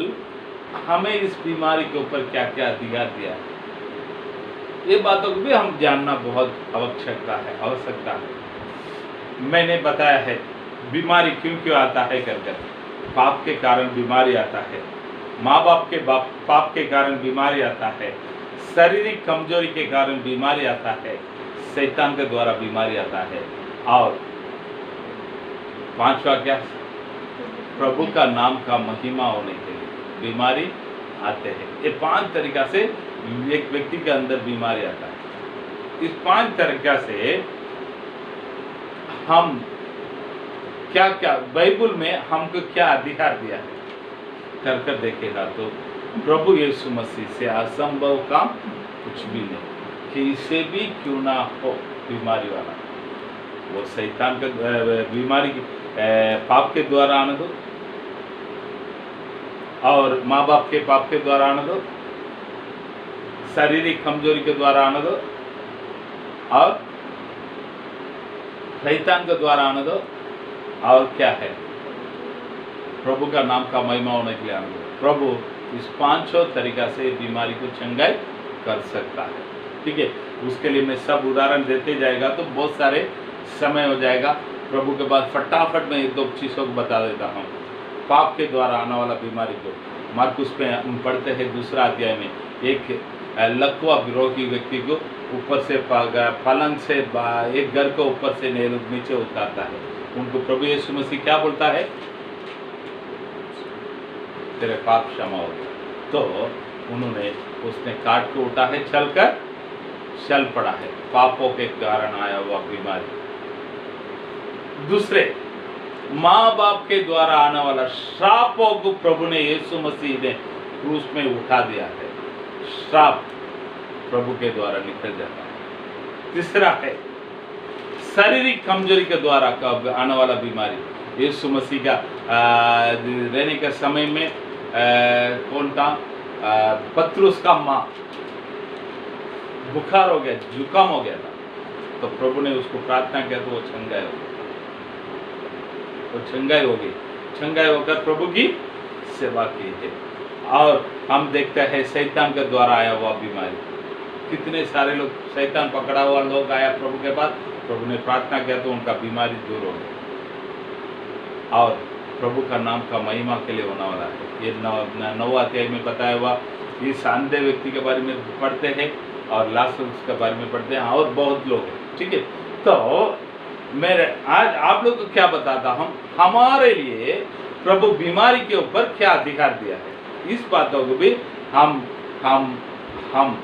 हमें इस बीमारी के ऊपर क्या क्या अधिकार दिया है, ये बातों को भी हम जानना बहुत आवश्यकता है। मैंने बताया है बीमारी क्यों आता है कर पाप के कारण बीमारी आता है, माँ बाप के पाप के कारण बीमारी आता है, शारीरिक कमजोरी के कारण बीमारी आता है, शैतान के द्वारा बीमारी आता है, और पांचवा क्या, प्रभु का नाम का महिमा होने के लिए बीमारी आते हैं। ये 5 तरीका से एक व्यक्ति के अंदर बीमारी आता है। इस 5 तरीका से हम क्या क्या बाइबल में हमको क्या अधिकार दिया है कर देखेगा तो प्रभु यीशु मसीह से असंभव काम कुछ भी नहीं, किसी भी क्यों ना हो बीमारी वाला, वो शैतान का बीमारी पाप के द्वारा आने दो, और माँ बाप के पाप के द्वारा आने दो, शारीरिक कमजोरी के द्वारा आने दो, और शैतान के द्वारा आने दो, और क्या है, प्रभु का नाम का महिमा होने के लिए आने दो। प्रभु इस 5 तरीका से बीमारी को चंगाई कर सकता है। ठीक है, उसके लिए मैं सब उदाहरण देते जाएगा तो बहुत सारे समय हो जाएगा। प्रभु के बाद फटाफट मैं 1-2 चीज़ों को बता देता हूँ। पाप के द्वारा आने वाला बीमारी को मार्कुस पे हम पढ़ते हैं 2 अध्याय में, एक लकवा विरोधी व्यक्ति को ऊपर से पलंग से एक घर को ऊपर से नीचे उतारता है। उनको प्रभु यीशु मसीह क्या बोलता है, तेरे पाप क्षमा हो गए। तो उन्होंने उसने काट के उठा है, चल पड़ा है, पापों के कारण आया हुआ बीमारी। दूसरे, माँ बाप के द्वारा आने वाला श्रापों को प्रभु ने यीशु मसीह ने क्रूस में उठा दिया है, श्राप प्रभु के द्वारा निकल जाता है। तीसरा है शारीरिक कमजोरी के द्वारा आने वाला बीमारी। यीशु मसीह का रहने के समय में कौन था, पतरुस का माँ बुखार हो गया, जुकाम हो गया था, तो प्रभु ने उसको प्रार्थना किया तो वो चंगाई हो गई, वो चंगाई हो गई, चंगाई होकर प्रभु की सेवा की है। और हम देखते हैं शैतान के द्वारा आया हुआ बीमारी, कितने सारे लोग शैतान पकड़ा हुआ लोग आया प्रभु के पास, प्रभु ने प्रार्थना किया तो उनका बीमारी दूर हो गई। और प्रभु का नाम का महिमा के लिए होने वाला है। ये 9 अध्याय में बताया हुआ इस अंधे व्यक्ति के बारे में पढ़ते हैं और लाजरस के बारे में पढ़ते हैं, और बहुत लोग हैं। ठीक है, तो मैं आज आप लोग को क्या बताता हूँ, हमारे लिए प्रभु बीमारी के ऊपर क्या अधिकार दिया है, इस बातों को भी हम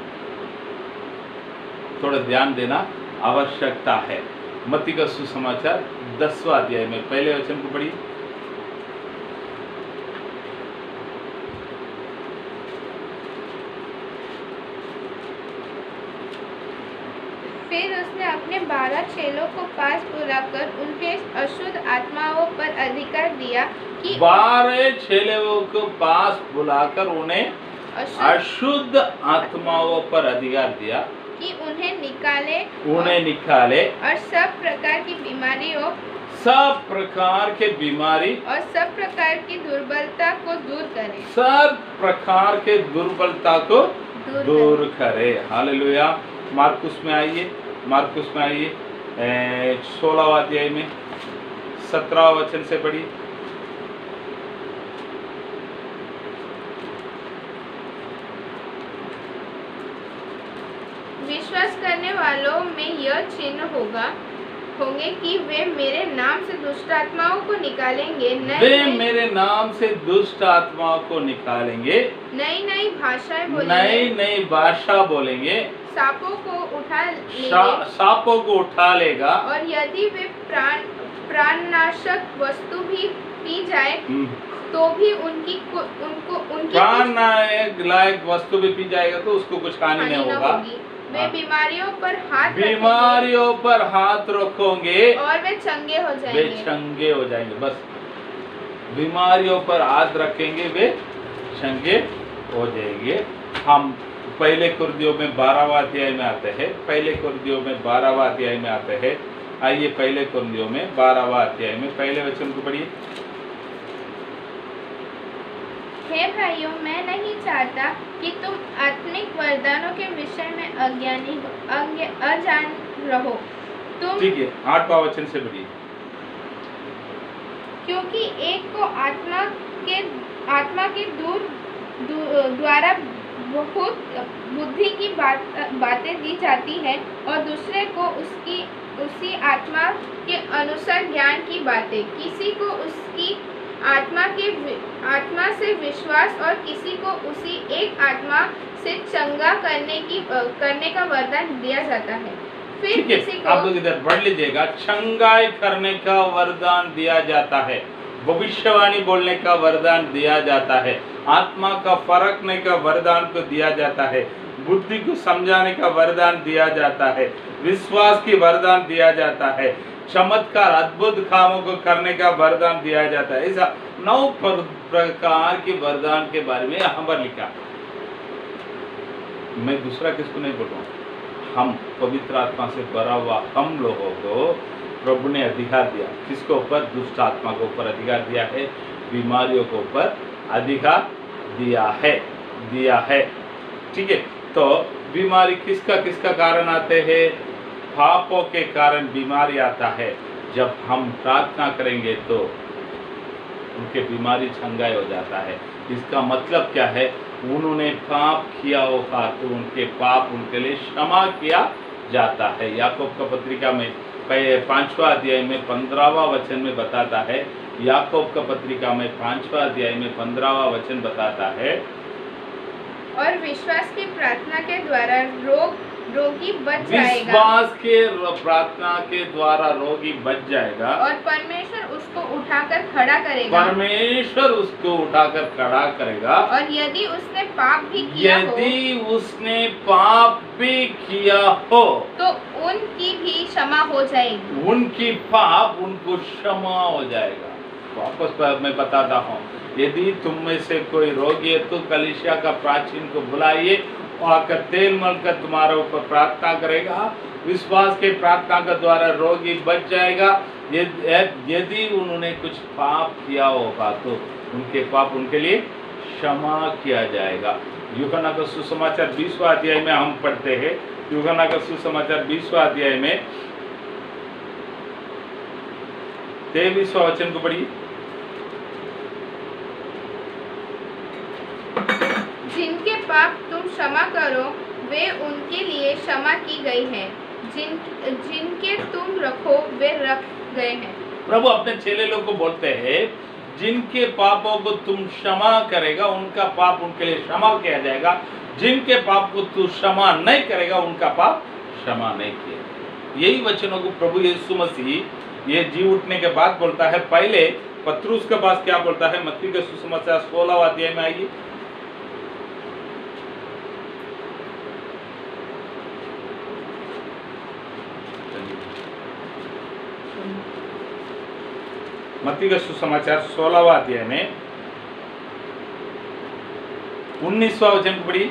थोड़ा ध्यान देना आवश्यकता है। मत्ती का सुसमाचार 10वां अध्याय में पहले वचन को पढ़िए। फिर उसने अपने 12 चेलों को पास बुलाकर उनके अशुद्ध आत्माओं पर अधिकार दिया कि 12 चेलों को पास बुलाकर उन्हें अशुद्ध आत्माओं पर अधिकार दिया कि उन्हें निकाले और सब प्रकार की बीमारियों, सब प्रकार के बीमारी और सब प्रकार की दुर्बलता को दूर करे, सब प्रकार के दुर्बलता को दूर करे। हालेलुया। मार्कुस में आइए मार्कुस में आइए 16वां अध्याय में 17वां वचन से पढ़िए। विश्वास करने वालों में यह चिन्ह होंगे कि वे मेरे नाम से दुष्ट आत्माओं को निकालेंगे, वे मेरे नाम से दुष्ट आत्माओं को निकालेंगे, नई नई भाषाएं बोलेंगे, नई नई भाषा बोलेंगे, सांपों को उठा लेंगे, सांपों को उठा लेगा, और यदि वे प्राणनाशक वस्तु भी पी जाए तो भी उनकी प्राणनाशक लायक वस्तु भी पी जाएगा तो उसको कुछ हानि नहीं होगा। वे बीमारियों पर हाथ रखोगे और वे चंगे हो जाएंगे। बस बीमारियों पर हाथ रखेंगे, वे चंगे हो जाएंगे। हम पहले कुरिन्थियों में 12वां अध्याय में आते हैं। पहले कुरिन्थियों में 12वां अध्याय में आते हैं। आइए पहले कुरिन्थियों में 12वां अध्याय में पहले वचन को पढ़िए। हे भाइयों, मैं नहीं चाहता कि तुम आत्मिक वरदानों के विषय में अजान रहो। तुम ठीक है, 8वां वचन से पढ़िए। क्योंकि एक को आत्मा के द्वारा बहुत बुद्धि की बातें दी जाती है और दूसरे को उसी आत्मा के अनुसार ज्ञान की बातें। किसी को उसकी आत्मा से विश्वास और किसी को उसी एक आत्मा से चंगा करने का वरदान दिया जाता है। फिर किसी को, आप लोग इधर पढ़ लीजिएगा, चंगाई करने का वरदान दिया जाता है, भविष्यवाणी बोलने का वरदान दिया जाता है, आत्मा का फरकने का वरदान को दिया जाता है, बुद्धि को समझाने का वरदान दिया जाता है, विश्वास की वरदान दिया जाता है, चमत्कार अद्भुत कामों को करने का वरदान दिया जाता है। ऐसा 9 प्रकार के वरदान के बारे में यहाँ पर लिखा। मैं दूसरा किसको नहीं बोल रहा हूँ, हम पवित्र आत्मा से भरा हुआ हम लोगों को प्रभु ने अधिकार दिया। किसके ऊपर? दुष्ट आत्मा के ऊपर अधिकार दिया है, बीमारियों के ऊपर अधिकार दिया है। ठीक है, तो बीमारी किसका कारण आते हैं? पापों के कारण बीमारी आता है। जब हम प्रार्थना करेंगे तो उनके बीमारी चंगाई हो जाता है। इसका मतलब क्या है? उन्होंने पाप किया होगा तो उनके पाप उनके लिए क्षमा किया जाता है। याकूब का पत्रिका में 5वां अध्याय में 15वां वचन में बताता है। याकूब का पत्रिका में 5वां अध्याय में 15वां वचन बताता है, और विश्वास की प्रार्थना के द्वारा रोगी बच जाएगा। विश्वास के प्रार्थना के द्वारा रोगी बच जाएगा और परमेश्वर उसको उठाकर खड़ा करेगा। और यदि उसने पाप भी किया हो तो उनकी भी क्षमा हो जाएगी। उनकी पाप उनको क्षमा हो जाएगा। वापस मैं बताता हूँ, यदि तुम में से कोई रोगी है तो कलीसिया का प्राचीन को बुलाइए, आकर तेल मलकर तुम्हारे ऊपर प्रार्थना करेगा। विश्वास के प्रार्थना के द्वारा रोगी बच जाएगा। यदि उन्होंने कुछ पाप किया होगा तो उनके पाप उनके लिए क्षमा किया जाएगा। यूहन्ना का सुसमाचार 20वां अध्याय में हम पढ़ते हैं। यूहन्ना का सुसमाचार 20वां अध्याय में 23वां वचन को पढ़िए। जिनके पाप तुम क्षमा करो वे उनके लिए क्षमा की गई है, जिनके तुम रखो वे रख गए हैं। प्रभु अपने चेले लोग को बोलते हैं, जिनके पापों को तुम क्षमा करेगा उनका पाप उनके लिए क्षमा किया जाएगा, जिनके पाप को तू क्षमा नहीं करेगा उनका पाप क्षमा नहीं किया। यही वचनों को प्रभु यीशु मसीह ये जी उठने के बाद बोलता है। पहले पत्रुस के पास क्या बोलता है? मत्ती के सुसमाचार 16वां अध्याय में आइए। मत्ती का सुसमाचार 16वां अध्याय में 19वां वचन को पढ़िए।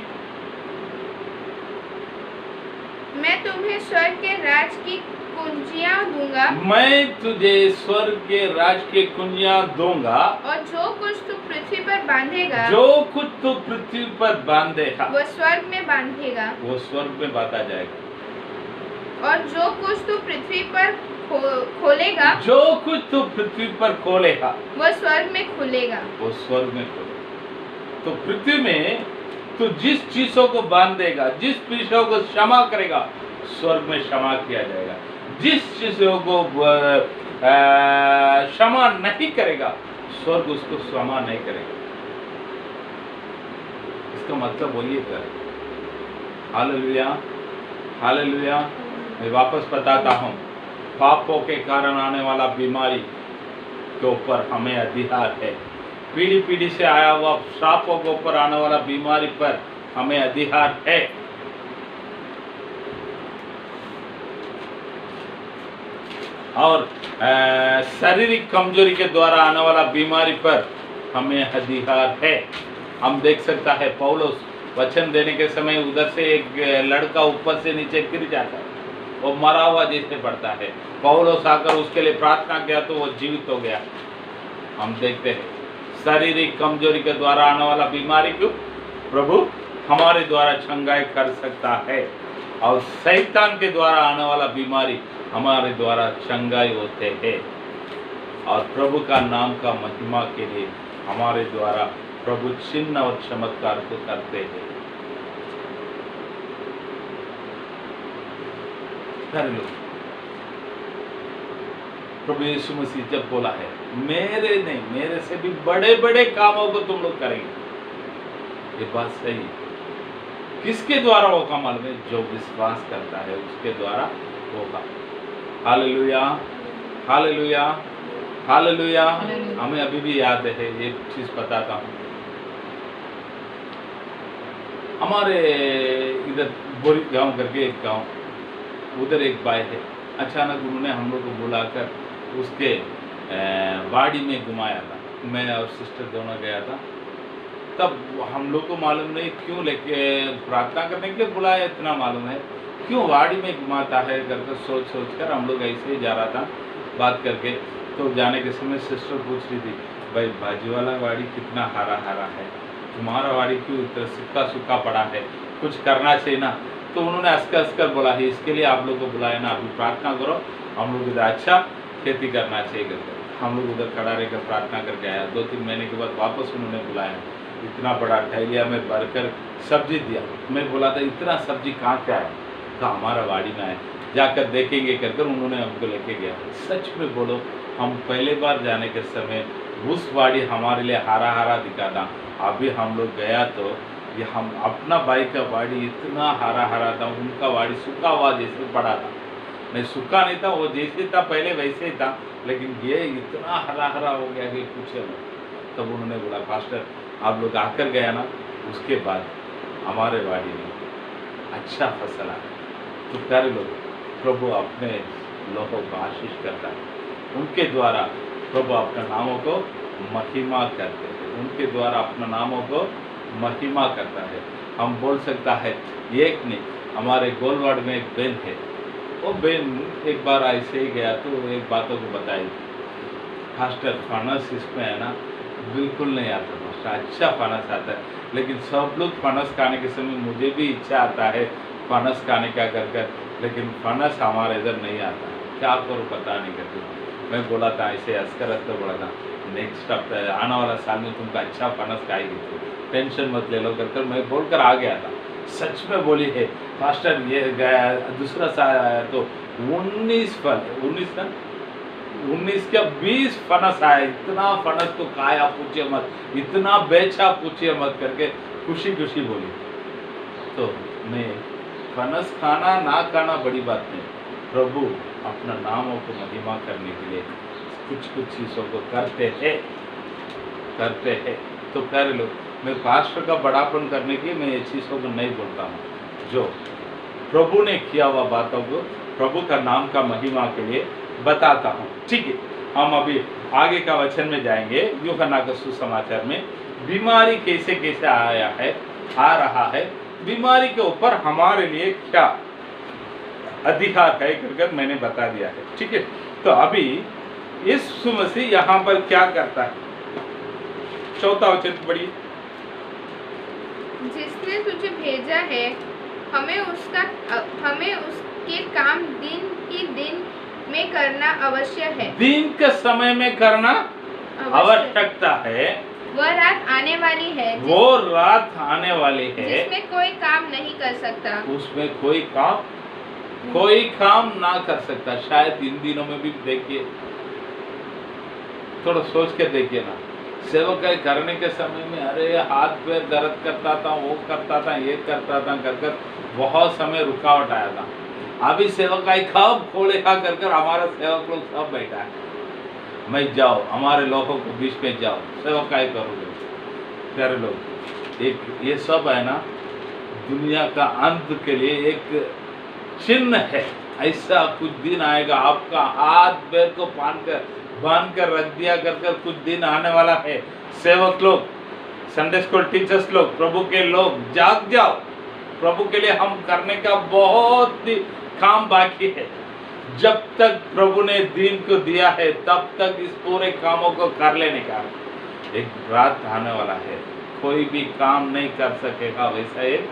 मैं तुम्हें स्वर्ग के राज की कुंजियां दूंगा। मैं तुझे स्वर्ग के राज के कुंजियां दूंगा। और जो कुछ तू पृथ्वी पर बांधेगा, वो स्वर्ग में बांधा जाएगा। और जो कुछ तू पृथ्वी पर खोलेगा, जो कुछ तू पृथ्वी पर खोलेगा वह स्वर्ग में खुलेगा। वो स्वर्ग में खोलेगा। तो पृथ्वी में तू जिस चीजों को बांध देगा, जिस चीजों को क्षमा करेगा, स्वर्ग में क्षमा किया जाएगा। जिस चीजों को क्षमा नहीं करेगा, स्वर्ग उसको क्षमा नहीं करेगा। इसका मतलब वही है। Hallelujah, hallelujah. मैं वापस बताता हूँ, पापों के कारण आने वाला बीमारी के ऊपर हमें अधिकार है। पीढ़ी पीढ़ी से आया हुआ श्रापों के ऊपर आने वाला बीमारी पर हमें अधिकार है। और शारीरिक कमजोरी के द्वारा आने वाला बीमारी पर हमें अधिकार है। हम देख सकता है पौलुस वचन देने के समय उधर से एक लड़का ऊपर से नीचे गिर जाता है, वो मरा हुआ जैसे पड़ता है। पौलुस आकर उसके लिए प्रार्थना किया तो वो जीवित हो गया। हम देखते हैं शारीरिक कमजोरी के द्वारा आने वाला बीमारी क्यों प्रभु हमारे द्वारा चंगाई कर सकता है, और शैतान के द्वारा आने वाला बीमारी हमारे द्वारा चंगाई होते हैं। और प्रभु का नाम का महिमा के लिए हमारे द्वारा प्रभु चिन्ह और चमत्कार को करते हैं। कर लो। प्रभु यीशु मसीह जब बोला है, मेरे नहीं, मेरे से भी बड़े बड़े कामों को तुम लोग करेंगे, ये बात सही है। किसके द्वारा होगा मालूम है? जो विश्वास करता है उसके द्वारा होगा। Hallelujah, hallelujah, hallelujah. हमें अभी भी याद है, एक चीज बताता हूँ। हमारे इधर बोरी गांव करके एक गांव, उधर एक भाई है। अचानक उन्होंने हम लोग को बुलाकर उसके बाड़ी में घुमाया था। मैं और सिस्टर दोनों गया था। तब हम लोग को मालूम नहीं क्यों लेके प्रार्थना करने के लिए बुलाया, इतना मालूम है क्यों वाड़ी में घुमाता है करके सोच कर हम लोग ऐसे ही जा रहा था बात करके। तो जाने के समय सिस्टर पूछ रही थी, भाई बाजू वाला वाड़ी कितना हरा हरा है, तुम्हारा वाड़ी क्यों इतना सूखा सूखा पड़ा है, कुछ करना चाहिए ना। तो उन्होंने हंसकर बोला है, इसके लिए आप लोग को बुलाया ना, अभी प्रार्थना करो, हम लोग इधर अच्छा खेती करना चाहिए करके। हम लोग उधर खड़ा रहकर प्रार्थना करके आया। 2-3 महीने के बाद वापस उन्होंने बुलाया, इतना बड़ा थैलिया में भरकर सब्जी दिया। मैं बोला था इतना सब्जी कहाँ से आया? कहा हमारा वाड़ी में आया, जाकर देखेंगे कर उन्होंने हमको लेके गया। सच में बोलो, हम पहले बार जाने के समय उस वाड़ी हमारे लिए हरा हरा दिखा था। अभी हम लोग गया तो ये हम अपना भाई का वाड़ी इतना हरा हरा था, उनका वाड़ी सूखा हुआ जैसे पड़ा था। नहीं सूखा नहीं था, वो जैसे था पहले वैसे ही था, लेकिन ये इतना हरा हरा हो गया कि पूछे मत। तब उन्होंने बोला, पास्टर आप लोग आकर गया ना, उसके बाद हमारे वाड़ी में अच्छा फसल आया। तो प्यारे लोग, प्रभु अपने लोगों को आशीष करता है, उनके द्वारा प्रभु अपने नामों को महिमा करते हैं, उनके द्वारा अपने नामों को महिमा करता है। हम बोल सकता है, एक नहीं, हमारे गोलवाड़ में एक बहन है, वो बहन एक बार ऐसे ही गया तो एक बातों को बताई, फास्टर फनस इसमें है ना बिल्कुल नहीं आता मास्टर, अच्छा फनस आता है, लेकिन सब लोग फनस खाने के समय मुझे भी इच्छा आता है फनस खाने का कर, लेकिन फनस हमारे इधर नहीं आता, क्या करूँ पता नहीं करती। मैं बोला था ऐसे हंसकर बोला था, नेक्स्ट हफ्ते आने वाला साल में तुमको अच्छा फनस खाएगी, तो टेंशन मत ले लो कर मैं बोलकर आ गया था। सच में बोली है फास्टर, ये गया दूसरा साल आया तो 19 फल 19 क्या 20 फनस आया, इतना फनस तो खाया पूछिए मत, इतना बेचा पूछिए मत करके खुशी खुशी बोली। तो मैं फनस खाना ना खाना बड़ी बात नहीं, प्रभु अपना नामों को महिमा करने के लिए कुछ चीज़ों को करते हैं। तो प्यारे लोग, मैं पास्टर का बड़ापन करने के लिए मैं ये चीज़ों को नहीं बोलता हूँ, जो प्रभु ने किया हुआ बातों को प्रभु का नाम का महिमा के लिए बताता हूँ। ठीक है, हम अभी आगे का वचन में जाएंगे। यूहन्ना का सुसमाचार में बीमारी कैसे कैसे आ रहा है, बीमारी के ऊपर हमारे लिए क्या अधिकार है करके मैंने बता दिया है। ठीक है, तो अभी यीशु मसीह यहाँ पर क्या करता है, 4था वचन पढ़िए। जिसने तुझे भेजा है, हमें के काम दिन ही दिन में करना आवश्यक है। दिन के समय में करना आवश्यकता है। वह रात आने वाली है वो रात आने वाली है जिसमें कोई काम नहीं कर सकता। उसमें कोई काम ना कर सकता। शायद इन दिनों में भी देखिए, थोड़ा सोच के देखिए ना, सेवकाई करने के समय में अरे हाथ पैर दर्द करता था, वो करता था, ये करता था, कर बहुत समय रुकावट आया था। अभी सेवकाई कब खोलेगा कर हमारा सेवक लोग सब बैठा है। मैं जाओ, हमारे लोगों को बीच में जाओ, सेवकाई करोगे। प्यारे लोग, एक ये सब है ना, दुनिया का अंत के लिए एक चिन्ह है। ऐसा कुछ दिन आएगा, आपका हाथ पैर को बांध कर रख दिया कर कुछ दिन आने वाला है। सेवक लोग, संडे स्कूल टीचर्स लोग, प्रभु के लोग, जाग जाओ। प्रभु के लिए हम करने का बहुत काम बाकी है। जब तक प्रभु ने दिन को दिया है तब तक इस पूरे कामों को कर लेने का। एक रात आने वाला है, कोई भी काम नहीं कर सकेगा। वैसा एक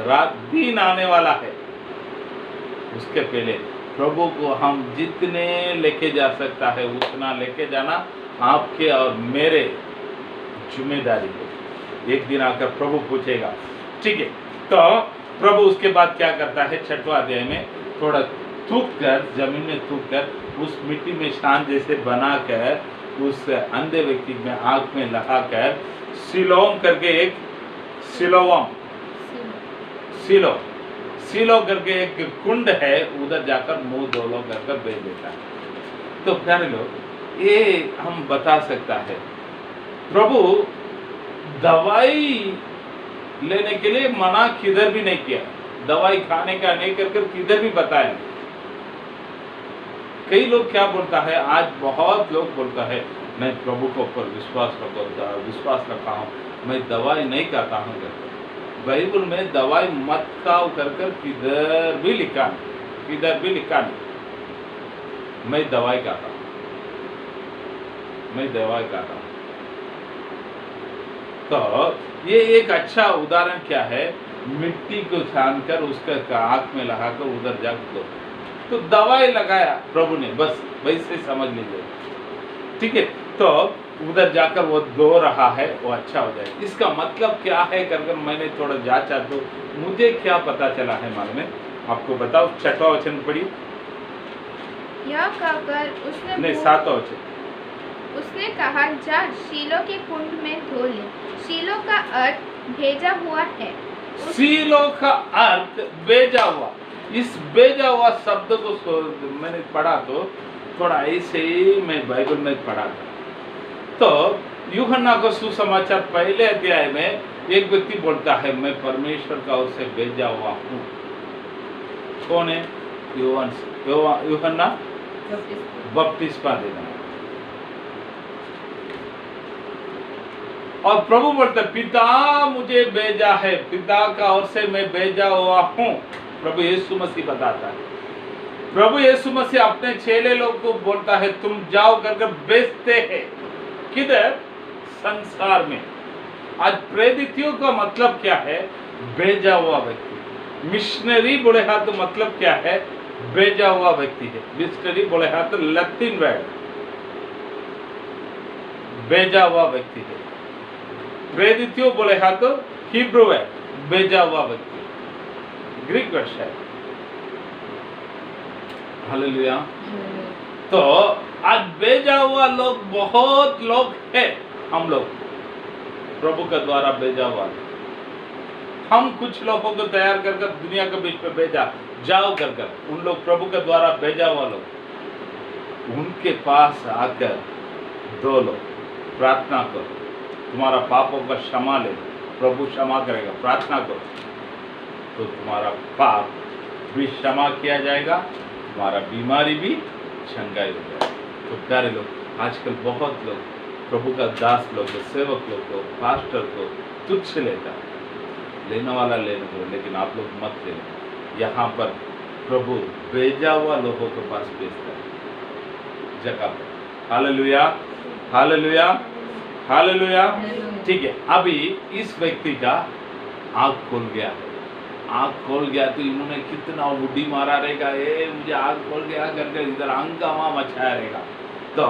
रात दिन आने वाला है। उसके पहले प्रभु को हम जितने लेके जा सकता है उतना लेके जाना आपके और मेरे जिम्मेदारी है। एक दिन आकर प्रभु पूछेगा, ठीक है। तो प्रभु उसके बाद क्या करता है, 6वां अध्याय में थोड़ा थूक कर, जमीन में थूक कर, उस मिट्टी में शान जैसे बनाकर उस अंधे व्यक्ति में आंख में लगाकर सिलोम करके एक सिलो करके एक कुंड है, उधर जाकर मुंह धो लो कर भेज देता है। तो प्यारे लोग, ये हम बता सकता है प्रभु दवाई लेने के लिए मना किधर भी नहीं किया। दवाई खाने का नहीं कर किधर भी बताया। कई लोग क्या बोलता है, आज बहुत लोग बोलता है मैं प्रभु के ऊपर विश्वास रखा हूँ, मैं दवाई नहीं खाता हूँ। बाइबल में दवाई मत खाओ कर किधर भी लिखा नहीं। मैं दवाई खाता हूँ। तो ये एक अच्छा उदाहरण क्या है, मिट्टी को छानकर उसका आंख में लगाकर उधर जा दो। तो दवाई लगाया प्रभु ने, बस वैसे समझ लीजिए, ठीक है। तो उधर जाकर वो धो रहा है, वो अच्छा हो जाए। इसका मतलब क्या है कर मैंने थोड़ा जांचा, तो मुझे क्या पता चला है मालूम है आपको, बताओ। 6वां वचन पढ़िए। यह कहकर उसने नहीं, 7वां वचन। उसने कहा, जा शीलो के कुंड में धो ले। शीलो का अर्थ भेजा हुआ है। शीलो का अर्थ भेजा हुआ। इस भेजा हुआ शब्द को मैंने पढ़ा, तो थोड़ा ऐसे ही मैं बाइबल में पढ़ा था। तो यूहन्ना को सुसमाचार पहले अध्याय में एक व्यक्ति बोलता है, मैं परमेश्वर का ओर से भेजा हुआ हूँ। कौन है? यूहन्ना बपतिस्मा देना। और प्रभु बोलते, पिता मुझे भेजा है, पिता का ओर से मैं भेजा हुआ हूँ। प्रभु यीशु मसीह बताता है। प्रभु यीशु मसीह अपने चेले लोग को बोलता है, तुम जाओ करके बेचते हैं। किधर? संसार में। आज प्रेरितियों का मतलब क्या है? भेजा हुआ व्यक्ति। मिशनरी बोले हाथ तो मतलब क्या है? भेजा हुआ व्यक्ति है। मिशनरी बोले हाथ तो लैटिन वर्ड, भेजा हुआ व्यक्ति है। प्रेरितियों बोले हाथ तो हिब्रू है, भेजा हुआ व्यक्ति, ग्रीक वर्ड है। हालेलुया। तो आज भेजा हुआ लोग, बहुत लोग हैं। हम लोग प्रभु के द्वारा भेजा हुआ। हम कुछ लोगों को तैयार कर दुनिया के बीच में भेजा, जाओ कर उन लोग प्रभु के द्वारा भेजा हुआ लोग। उनके पास आकर दो लोग प्रार्थना करो, तुम्हारा पापों का क्षमा ले, प्रभु क्षमा करेगा। प्रार्थना करो तो तुम्हारा पाप भी क्षमा किया जाएगा, तुम्हारा बीमारी भी चंगाई हो जाएगा। तो प्यारे लोग, आजकल बहुत लोग प्रभु का दास लोग, सेवक लोग को, पास्टर को तुच्छ लेता है। लेने वाला लेने दो, लेकिन आप लोग मत लेना। यहाँ पर प्रभु भेजा हुआ लोगों के पास भेजता है जगह पर। Hallelujah, hallelujah, hallelujah. ठीक है, अभी इस व्यक्ति का आँख खुल गया है। आँख खोल गया तो इन्होंने कितना बुड्ढी मारा रहेगा, ये मुझे आँख खोल गया करके इधर हंगामा मचाया रहेगा। तो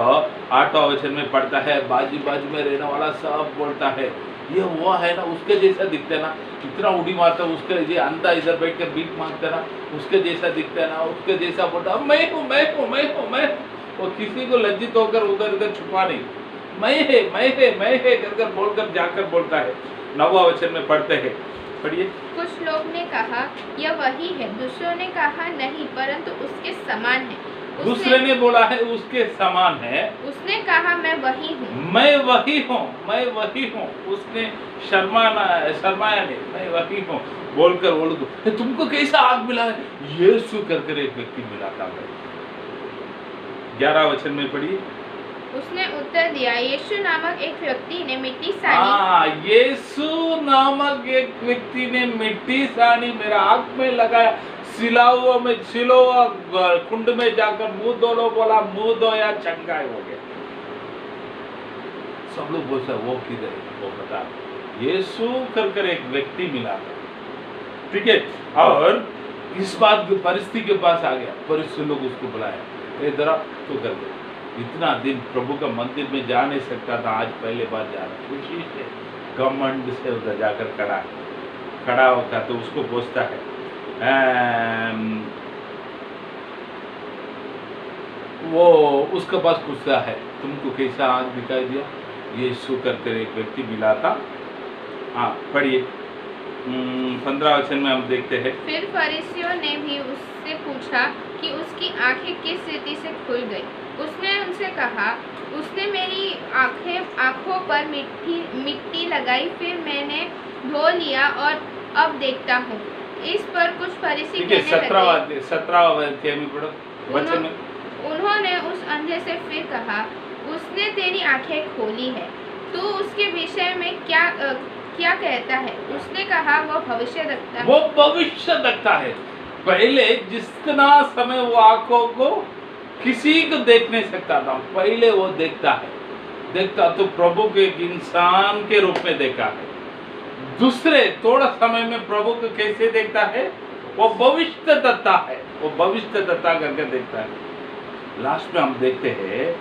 8वां वचन में पढ़ता है, बाजू बाजू में रहने वाला सब बोलता है, ये वो है ना, उसके जैसा दिखता है ना, इतना उड़ी मारता है, उसके ये अंधा इधर बैठ कर भीख मांगता है ना, उसके जैसा दिखता है ना, उसके जैसा बोलता है, मैं हूँ मैं हूँ मैं हूँ मैं हूँ। वो किसी को लज्जित होकर उधर इधर छुपा नहीं, मैं है कर बोलकर जाकर बोलता है। 9वां वचन में पढ़ते हैं, पढ़िए। कुछ लोग ने कहा यह वही है, दूसरों ने कहा नहीं परंतु उसके समान है। दूसरे ने बोला है उसके समान है, उसने कहा मैं वही हूँ, मैं वही हूँ मैं वही हूँ। उसने शर्माया नहीं, मैं वही हूँ बोलकर बोल दो। तुमको कैसा आग मिला है? यीशु कर एक व्यक्ति मिला था। 11 वचन में पढ़िए। उसने उत्तर दिया, यीशु नामक एक व्यक्ति ने मिट्टी सानी यीशु नामक एक व्यक्ति ने मिट्टी सानी मेरा आँख में लगाया, सिलोआ कुंड में जाकर मुंह धो लो, बोला मुंह धोया, चंगाई हो गया। सब लोग बोलते वो किधर है, वो बता। यीशु कर एक व्यक्ति मिला था, ठीक है। और इस बात की परिस्थिति के पास आ गया, परिस्थिति लोग उसको बुलाया, इधर तो कर दे। इतना दिन प्रभु का मंदिर में जा नहीं सकता था, आज पहले बार जा रहा, खुशी से घमंड से उधर जाकर खड़ा होता तो उसको पूछता है, वो उसके पास पूछता है, तुमको कैसा आँख दिखाई दिया? यीशु करके एक व्यक्ति मिला था। हाँ पढ़िए। 15 वचन में हम देखते हैं, फिर फरीसियों ने भी उससे पूछा कि उसकी आंखें किस रीति से खुल गई। उसने उनसे कहा, उसने मेरी आंखों पर मिट्टी लगाई, फिर मैंने धो लिया और अब देखता हूँ। इस पर कुछ फरीसी कहने लगे, 17वां वचन में उन्होंने उस अंधे से फिर कहा, उसने तेरी आंखें खोली है, तू उसके विषय में क्या कहता है? उसने कहा, वो भविष्य देखता है। पहले जितना समय वो आंखों को किसी को देख नहीं सकता था, पहले वो देखता तो प्रभु के एक इंसान के रूप में देखा है। दूसरे थोड़ा समय में प्रभु को कैसे देखता है? वो भविष्य दत्ता है, वो भविष्य दत्ता करके देखता है। लास्ट में हम देखते हैं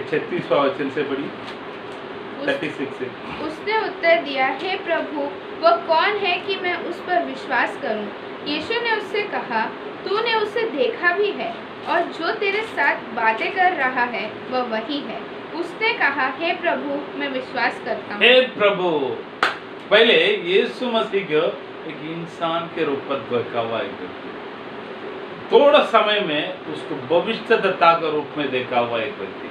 36वां वचन से पढ़ी, 36 से। उसने उत्तर दिया, हे प्रभु, वह कौन है कि मैं उस पर विश्वास करूं? यीशु ने उससे कहा, तूने उसे देखा भी है और जो तेरे साथ बातें कर रहा है वह वही है। उसने कहा, हे प्रभु, मैं विश्वास करता हूँ। हे प्रभु, पहले यीशु मसीह को एक इंसान के रूप में देखा हुआ एक व्यक्ति, थोड़ा समय में उसको भविष्यद्वक्ता के रूप में देखा हुआ एक व्यक्ति,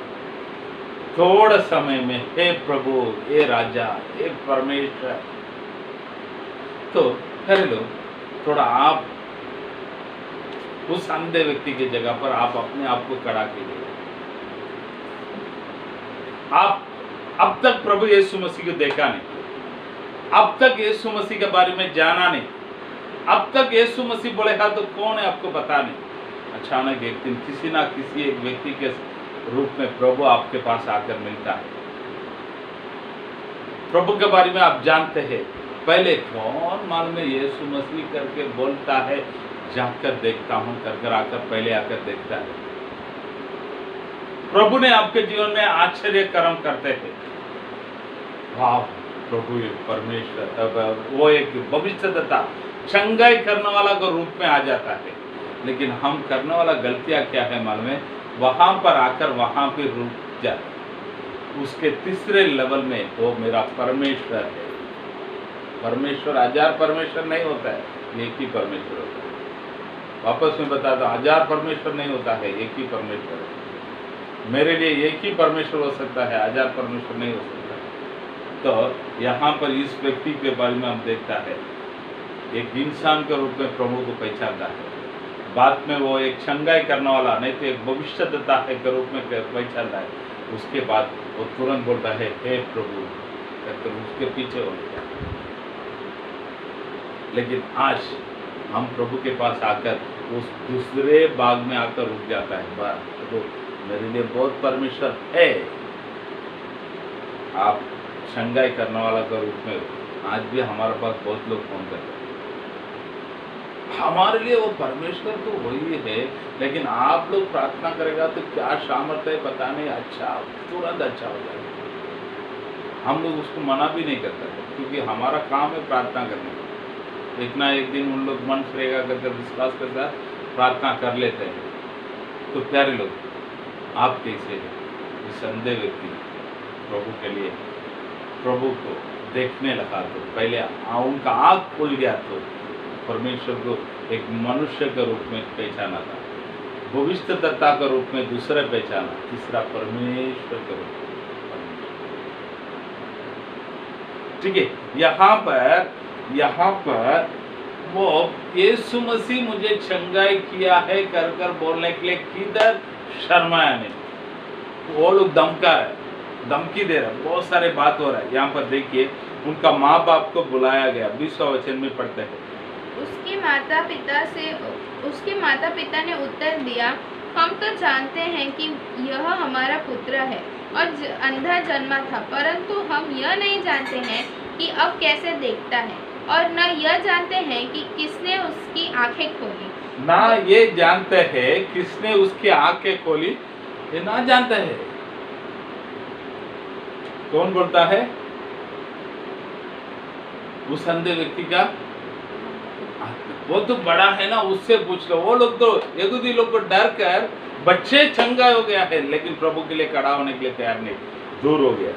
थोड़ा समय में हे प्रभु, हे राजा, हे परमेश्वर। तो खैर लो, थोड़ा आप उस अंधे व्यक्ति की जगह पर आप अपने आप को खड़ा कीजिए। आप अब तक प्रभु यीशु मसीह को देखा नहीं, अब तक यीशु मसीह के बारे में जाना नहीं, अब तक यीशु मसीह बोलेगा तो कौन है आपको पता नहीं। अचानक एक दिन किसी ना किसी एक व्यक्ति के रूप में प्रभु आपके पास आकर मिलता है। प्रभु के बारे में आप जानते हैं, पहले कौन मालूम है यीशु मसीह करके बोलता है, जाकर देखता हूं कर आकर पहले आकर देखता है। प्रभु ने आपके जीवन में आश्चर्य कर्म करते थे। वाह, प्रभु एक परमेश्वर, वो एक भविष्यद्वक्ता, चंगाई करने वाला के रूप में आ जाता है। लेकिन हम करने वाला गलतियां क्या है मालूम है? वहां पर आकर वहां पे रुक जाते। उसके तीसरे लेवल में वो मेरा परमेश्वर है। परमेश्वर हजार परमेश्वर नहीं होता है, एक ही परमेश्वर होता है। वापस में बताता, हजार परमेश्वर नहीं होता है, एक ही परमेश्वर है। मेरे लिए एक ही परमेश्वर हो सकता है, हजार परमेश्वर नहीं हो सकता। तो यहाँ पर इस व्यक्ति के बारे में हम देखता है, एक इंसान के रूप में प्रभु को पहचानता है, बाद में वो एक चंगाई करने वाला नहीं तो एक भविष्यद्वक्ता है के रूप में पहचानता है। उसके बाद वो तुरंत बोलता है, हे प्रभु, तो उसके पीछे हो गया। लेकिन आज हम प्रभु के पास आकर उस दूसरे भाग में आकर रुक जाता है, तो मेरे लिए बहुत परमेश्वर है। आप चंगाई करने वाला के रूप में आज भी हमारे पास बहुत लोग फोन करते हैं, हमारे लिए वो परमेश्वर तो वही है, लेकिन आप लोग प्रार्थना करेगा तो क्या सामर्थ्य है पता नहीं, अच्छा तुरंत अच्छा हो जाएगा। हम लोग उसको मना भी नहीं कर सकते, क्योंकि हमारा काम है प्रार्थना करने का। एक ना एक दिन उन लोग मन फिरेगा करके विश्वास के साथ प्रार्थना कर लेते हैं। तो प्यारे लोग, आप कैसे हैं? संदेह व्यक्ति प्रभु के लिए प्रभु को देखने लगा तो पहले उनका आँख खुल गया तो परमेश्वर को एक मनुष्य के रूप में पहचाना था, भविष्यद्वक्ता के रूप में दूसरा पहचाना, तीसरा परमेश्वर के रूप में। ठीक है, यहाँ पर वो यीशु मसीह मुझे चंगाई किया है कर कर बोलने के लिए किधर शर्माया नहीं। वो लोग धमकी दे रहे, बहुत सारे बात हो रहा है। यहाँ पर देखिए, उनका माँ बाप को बुलाया गया, 20वां वचन में पढ़ते हैं। उसके माता पिता ने उत्तर दिया, हम तो जानते हैं कि यह हमारा पुत्र है और अंधा जन्मा था, परंतु हम यह नहीं जानते हैं कि अब कैसे देखता है, और न यह जानते हैं कि किसने उसकी आंखें खोली। ना ये जानते हैं किसने उसकी आंखें खोली, ये ना जानते हैं। कौन बोलता है? उस अंधे व्यक्ति का वो तो बड़ा है ना, उससे पूछ लो। वो लोग तो यहूदी लोग को डर कर बच्चे चंगा हो गया है, लेकिन प्रभु के लिए खड़ा होने के लिए तैयार नहीं, दूर हो गया।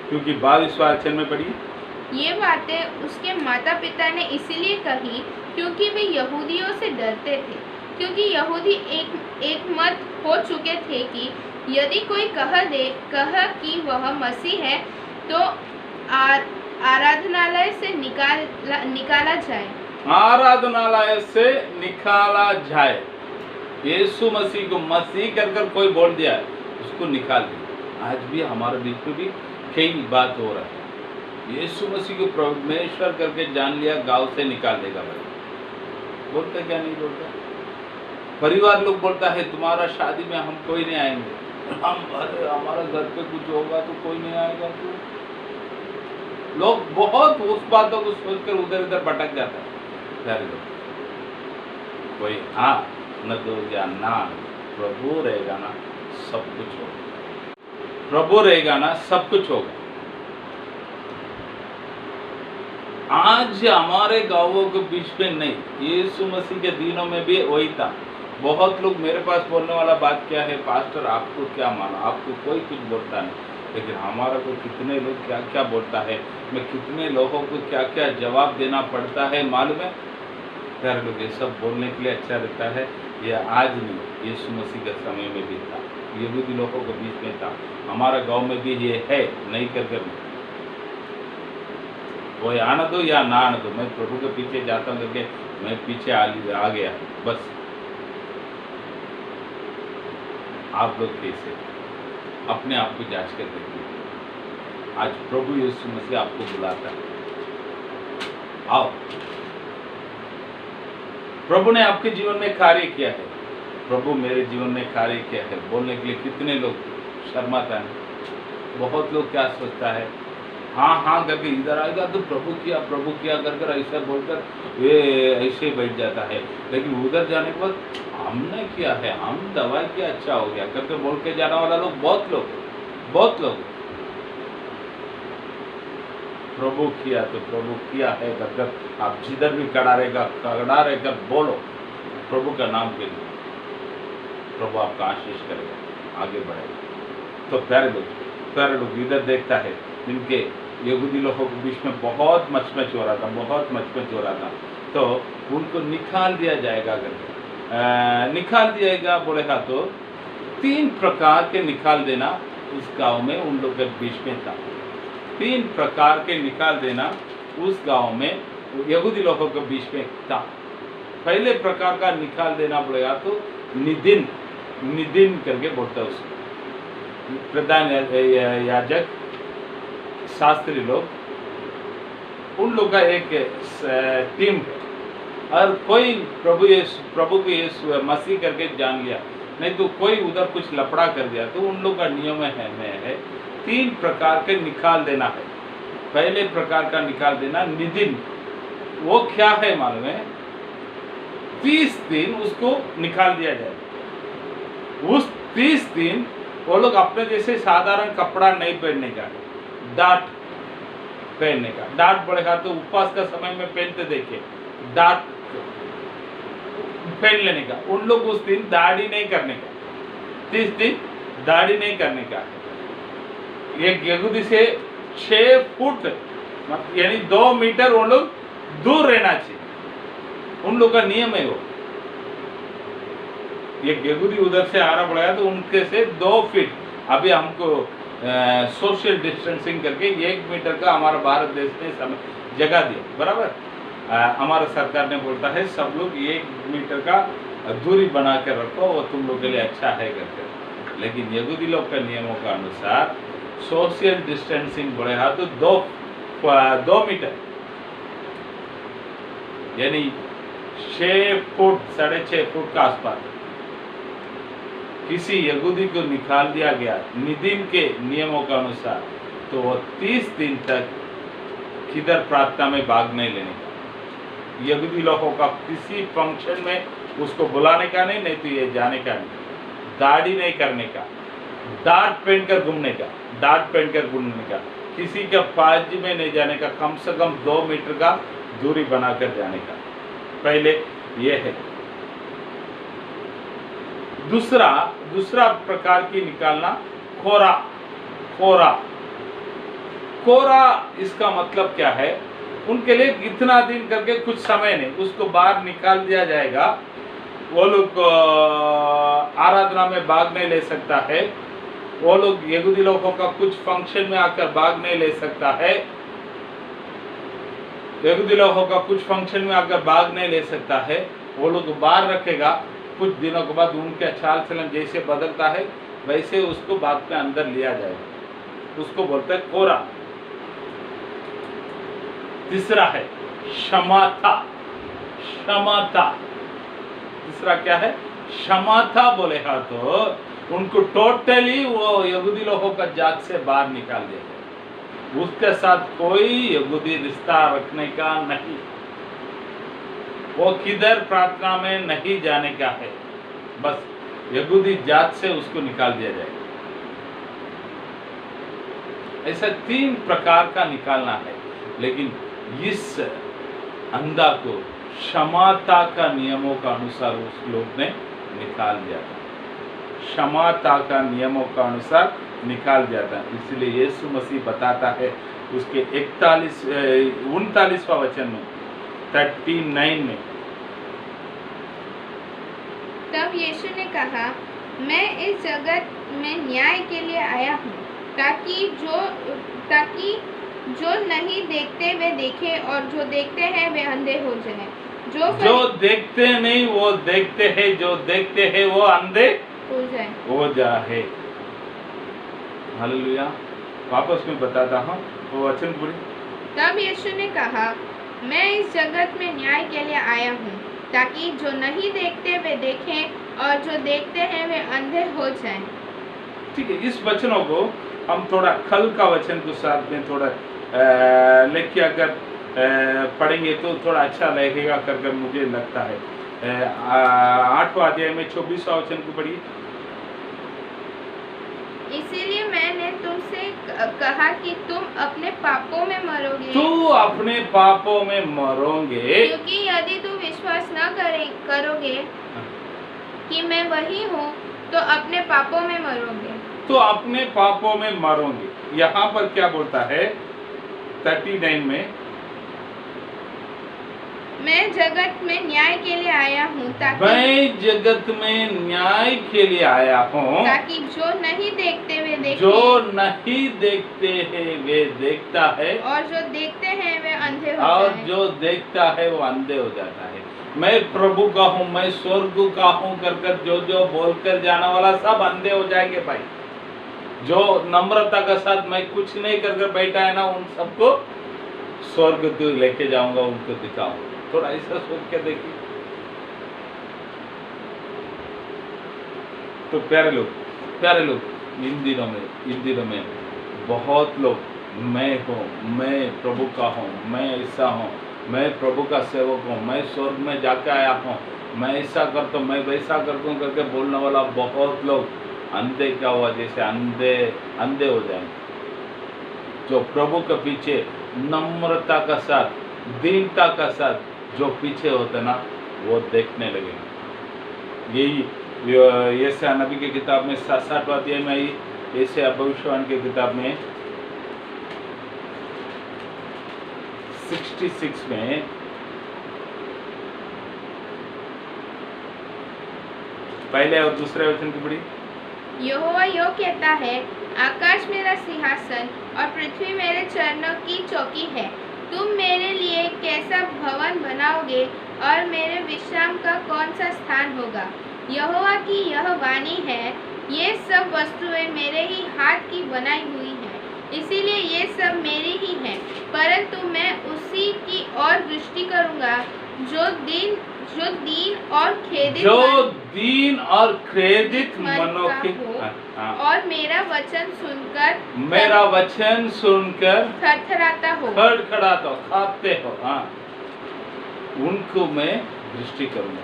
क्योंकि 22वां वचन में पढ़िए, ये बातें उसके माता पिता ने इसीलिए कही क्योंकि वे यहूदियों से डरते थे, क्योंकि यहूदी एक मत हो चुके थे कि यदि कोई कह कि वह मसीह है तो आराधनालय से निकाला जाए। आराधनालय से निकाला जाए। यीशु मसीह को मसीह कर कोई बोल दिया, उसको निकाल दिया। आज भी हमारे बीच में भी कई बात हो रहा है। यीशु मसीह को परमेश्वर करके जान लिया, गांव से निकाल देगा भाई। बोलते क्या नहीं बोलता? परिवार लोग बोलता है तुम्हारा शादी में हम कोई नहीं आएंगे, हमारा घर पे कुछ होगा तो कोई नहीं आएगा। तो लोग बहुत उस बातों को सोचकर उधर इधर भटक जाता है। कोई हाँ न दो या ना, प्रभु रहेगा ना सब कुछ होगा। प्रभु रहेगा ना सब कुछ होगा। आज हमारे गांवों के बीच में नहीं, यीशु मसीह के दिनों में भी वही था। बहुत लोग मेरे पास बोलने वाला बात क्या है, पास्टर आपको क्या माना, आपको कोई कुछ बोलता नहीं, लेकिन हमारा को कितने लोग क्या क्या बोलता है, मैं कितने लोगों को क्या क्या जवाब देना पड़ता है मालूम है। प्यारे लोग, ये सब बोलने के लिए अच्छा रहता है। ये आज नहीं, यीशु मसीह के समय में भी था, यहूदी लोगों के बीच में था, हमारा गांव में भी ये है। नहीं कर कोई आना दो या ना आना दो, मैं प्रभु के पीछे जाता हूँ करके मैं पीछे आ गया बस। आप लोग कैसे अपने आप को जांच कर देखिए। आज प्रभु यीशु मसीह आपको बुलाता है, आओ। प्रभु ने आपके जीवन में कार्य किया है, प्रभु मेरे जीवन में कार्य किया है बोलने के लिए कितने लोग शर्माता है। बहुत लोग क्या सोचता है, हाँ हाँ करके इधर आएगा तो प्रभु किया कर कर ऐसा बोलकर ये ऐसे बैठ जाता है, लेकिन उधर जाने के बाद हमने किया है, हम दवाई किया अच्छा हो गया करके बोल के जाने वाला लोग बहुत लोग प्रभु किया तो प्रभु किया है कर आप जिधर भी खड़ा रहकर बोलो प्रभु का नाम के लिए, प्रभु आपका आशीष करेगा, आगे बढ़ेगा। तो प्यारे लोग इधर देखता है, इनके यहूदी लोगों के बीच में बहुत मचमच हो रहा था, तो उनको निकाल दिया जाएगा करके निकाल दिएगा बोलेगा। तो 3 प्रकार के निकाल देना उस गांव में उन लोगों के बीच में था। 3 प्रकार के निकाल देना उस गांव में यहूदी लोगों के बीच में था। पहले प्रकार का निकाल देना बोलेगा तो निदिन करके बोलता है उसको। प्रधान याजक शास्त्री लोग उन लोग का एक टीम है, और कोई प्रभु को यीशु मसीह करके जान लिया, नहीं तो कोई उधर कुछ लफड़ा कर दिया, तो उन लोग का नियम है 3 प्रकार के निकाल देना है। पहले प्रकार का निकाल देना निदिन, वो क्या है मालूम है? 30 दिन उसको निकाल दिया जाए। उस 30 दिन वो लोग अपने जैसे साधारण कपड़ा नहीं पहनने का, डाट पहनने का। डाट बढ़ेगा तो उपवास का समय में पहनते देखे, डाट पहन लेने का। उन लोग उस दिन दाढ़ी नहीं करने का, 30 दिन दाढ़ी नहीं करने का। एक यहूदी से 6 फुट यानी 2 मीटर वो लोग दूर रहना चाहिए, उन लोग का नियम है वो। एक यहूदी उधर से आ रहा पड़ेगा तो उनके से 2 फीट, अभी हमको सोशल डिस्टेंसिंग करके 1 मीटर का हमारा भारत देश ने जगह दिया, बराबर। हमारा सरकार ने बोलता है सब लोग 1 मीटर का दूरी बना कर रखो, वो तुम लोग के लिए अच्छा है करके। लेकिन यहूदी लोग का नियमों का अनुसार सोशल डिस्टेंसिंग बढ़ेगा तो 2 मीटर यानी 6 फुट 6.5 फुट का आसपास किसी यहूदी को निकाल दिया गया निदिन के नियमों के अनुसार, तो वो 30 दिन तक किधर प्रार्थना में भाग नहीं लेने का। यहूदी लोगों का किसी फंक्शन में उसको बुलाने का नहीं, नहीं तो ये जाने का नहीं। दाढ़ी नहीं करने का, डाट पहनकर घूमने का, डाट पहनकर घूमने का, किसी के पाज में नहीं जाने का, कम से कम 2 मीटर का दूरी बनाकर जाने का। पहले ये है। दूसरा प्रकार की निकालना खोरा। खोरा कोरा इसका मतलब क्या है? उनके लिए इतना दिन करके कुछ समय नहीं, उसको बाहर निकाल दिया जाएगा। वो लोग आराधना में भाग नहीं ले सकता है, वो लोग यहूदी लोगों का कुछ फंक्शन में आकर भाग नहीं ले सकता है, यहूदी लोगों का कुछ फंक्शन में आकर भाग नहीं ले सकता है। वो लोग बाहर रखेगा, कुछ दिनों के बाद उनका चाल चलन जैसे बदलता है वैसे उसको बाद में अंदर लिया जाएगा, उसको बोलते हैं कोरा। तीसरा है क्षमाता। क्षमाता तीसरा क्या है? क्षमाता बोलेगा तो उनको टोटली वो यहूदी लोगों का जात से बाहर निकाल दिया जाए, उसके साथ कोई यहूदी रिश्ता रखने का नहीं, वो किधर प्रार्थना में नहीं जाने का है, बस यहूदी जात से उसको निकाल दिया जाएगा। ऐसा 3 प्रकार का निकालना है, लेकिन इस अंधा को क्षमाता का नियमों का अनुसार उस लोग ने निकाल दिया था, क्षमाता का नियमों का अनुसार निकाल दिया था। इसलिए यीशु मसीह बताता है उसके 39वां वचन में 39 में, तब यीशु ने कहा, मैं इस जगत में न्याय के लिए आया हूँ, ताकि जो नहीं देखते वे देखें और जो देखते हैं वे अंधे हो जाएं। जो देखते नहीं वो देखते हैं, जो देखते हैं वो अंधे हो जाए। हालेलुया। वापस में बताता हूँ वो वचन पूरी। तब यीशु ने कहा, मैं इस जगत में न्याय के लिए आया हूँ, ताकि जो नहीं देखते वे देखें और जो देखते हैं वे अंधे हो जाएं। ठीक है, इस वचनों को हम थोड़ा कल का वचन के साथ में थोड़ा लेके अगर पढ़ेंगे तो थोड़ा अच्छा लगेगा करके मुझे लगता है। 8वां अध्याय में 24वां वचन को पढ़िए। इसीलिए मैंने तुमसे कहा कि तुम अपने पापों में मरोगे। तू अपने पापों में मरोगे, क्योंकि यदि तुम विश्वास न करोगे कि मैं वही हूँ तो अपने पापों में मरोगे। तो अपने पापों में मरोगे। यहाँ पर क्या बोलता है 39 में, मैं जगत में न्याय के लिए आया हूँ, मैं जगत में न्याय के लिए आया हूँ, ताकि जो नहीं देखते वे देखें, जो नहीं देखते हैं वे देखता है, और जो देखते हैं वे अंधे हो और जाएं। जो देखता है वो अंधे हो जाता है। मैं प्रभु का हूँ, मैं स्वर्ग का हूँ कर जो बोलकर जाने वाला सब अंधे हो जाएंगे भाई। जो नम्रता के साथ मैं कुछ नहीं कर बैठा है ना, उन सबको स्वर्ग तो लेके जाऊंगा, उनको दिखाऊंगा। थोड़ा ऐसा सोच के देखिए। तो प्यारे लोग इन दिनों में बहुत लोग मैं हूँ, मैं प्रभु का हूँ, मैं ऐसा हूँ, मैं प्रभु का सेवक हूँ, मैं स्वर्ग में जाके आया हूँ, मैं ऐसा करता हूँ, मैं वैसा करता हूँ करके बोलने वाला बहुत लोग अंधे क्या हुआ जैसे अंधे अंधे हो जाएंगे। जो प्रभु के पीछे नम्रता का साथ, दीनता का साथ जो पीछे होते ना, वो देखने लगेंगे। यही यशायाह नबी की किताब में 67वां अध्याय में आई, यशायाह भविष्यवाणी की किताब में 66 में पहले और दूसरे वचन की पढ़ी। यहोवा यो कहता है, आकाश मेरा सिंहासन और पृथ्वी मेरे चरणों की चौकी है। तुम मेरे लिए कैसा भवन बनाओगे और मेरे विश्राम का कौन सा स्थान होगा? यहोवा की यह वाणी है, ये सब वस्तुएं मेरे ही हाथ की बनाई हुई हैं, इसीलिए ये सब मेरी ही हैं। परंतु मैं उसी की ओर दृष्टि करूंगा जो दीन और खेदित मनों के और मेरा वचन सुनकर थरथराता हो, खड़खड़ाता हो, खाते हो। हाँ, उनको मैं दृष्टि करूंगा।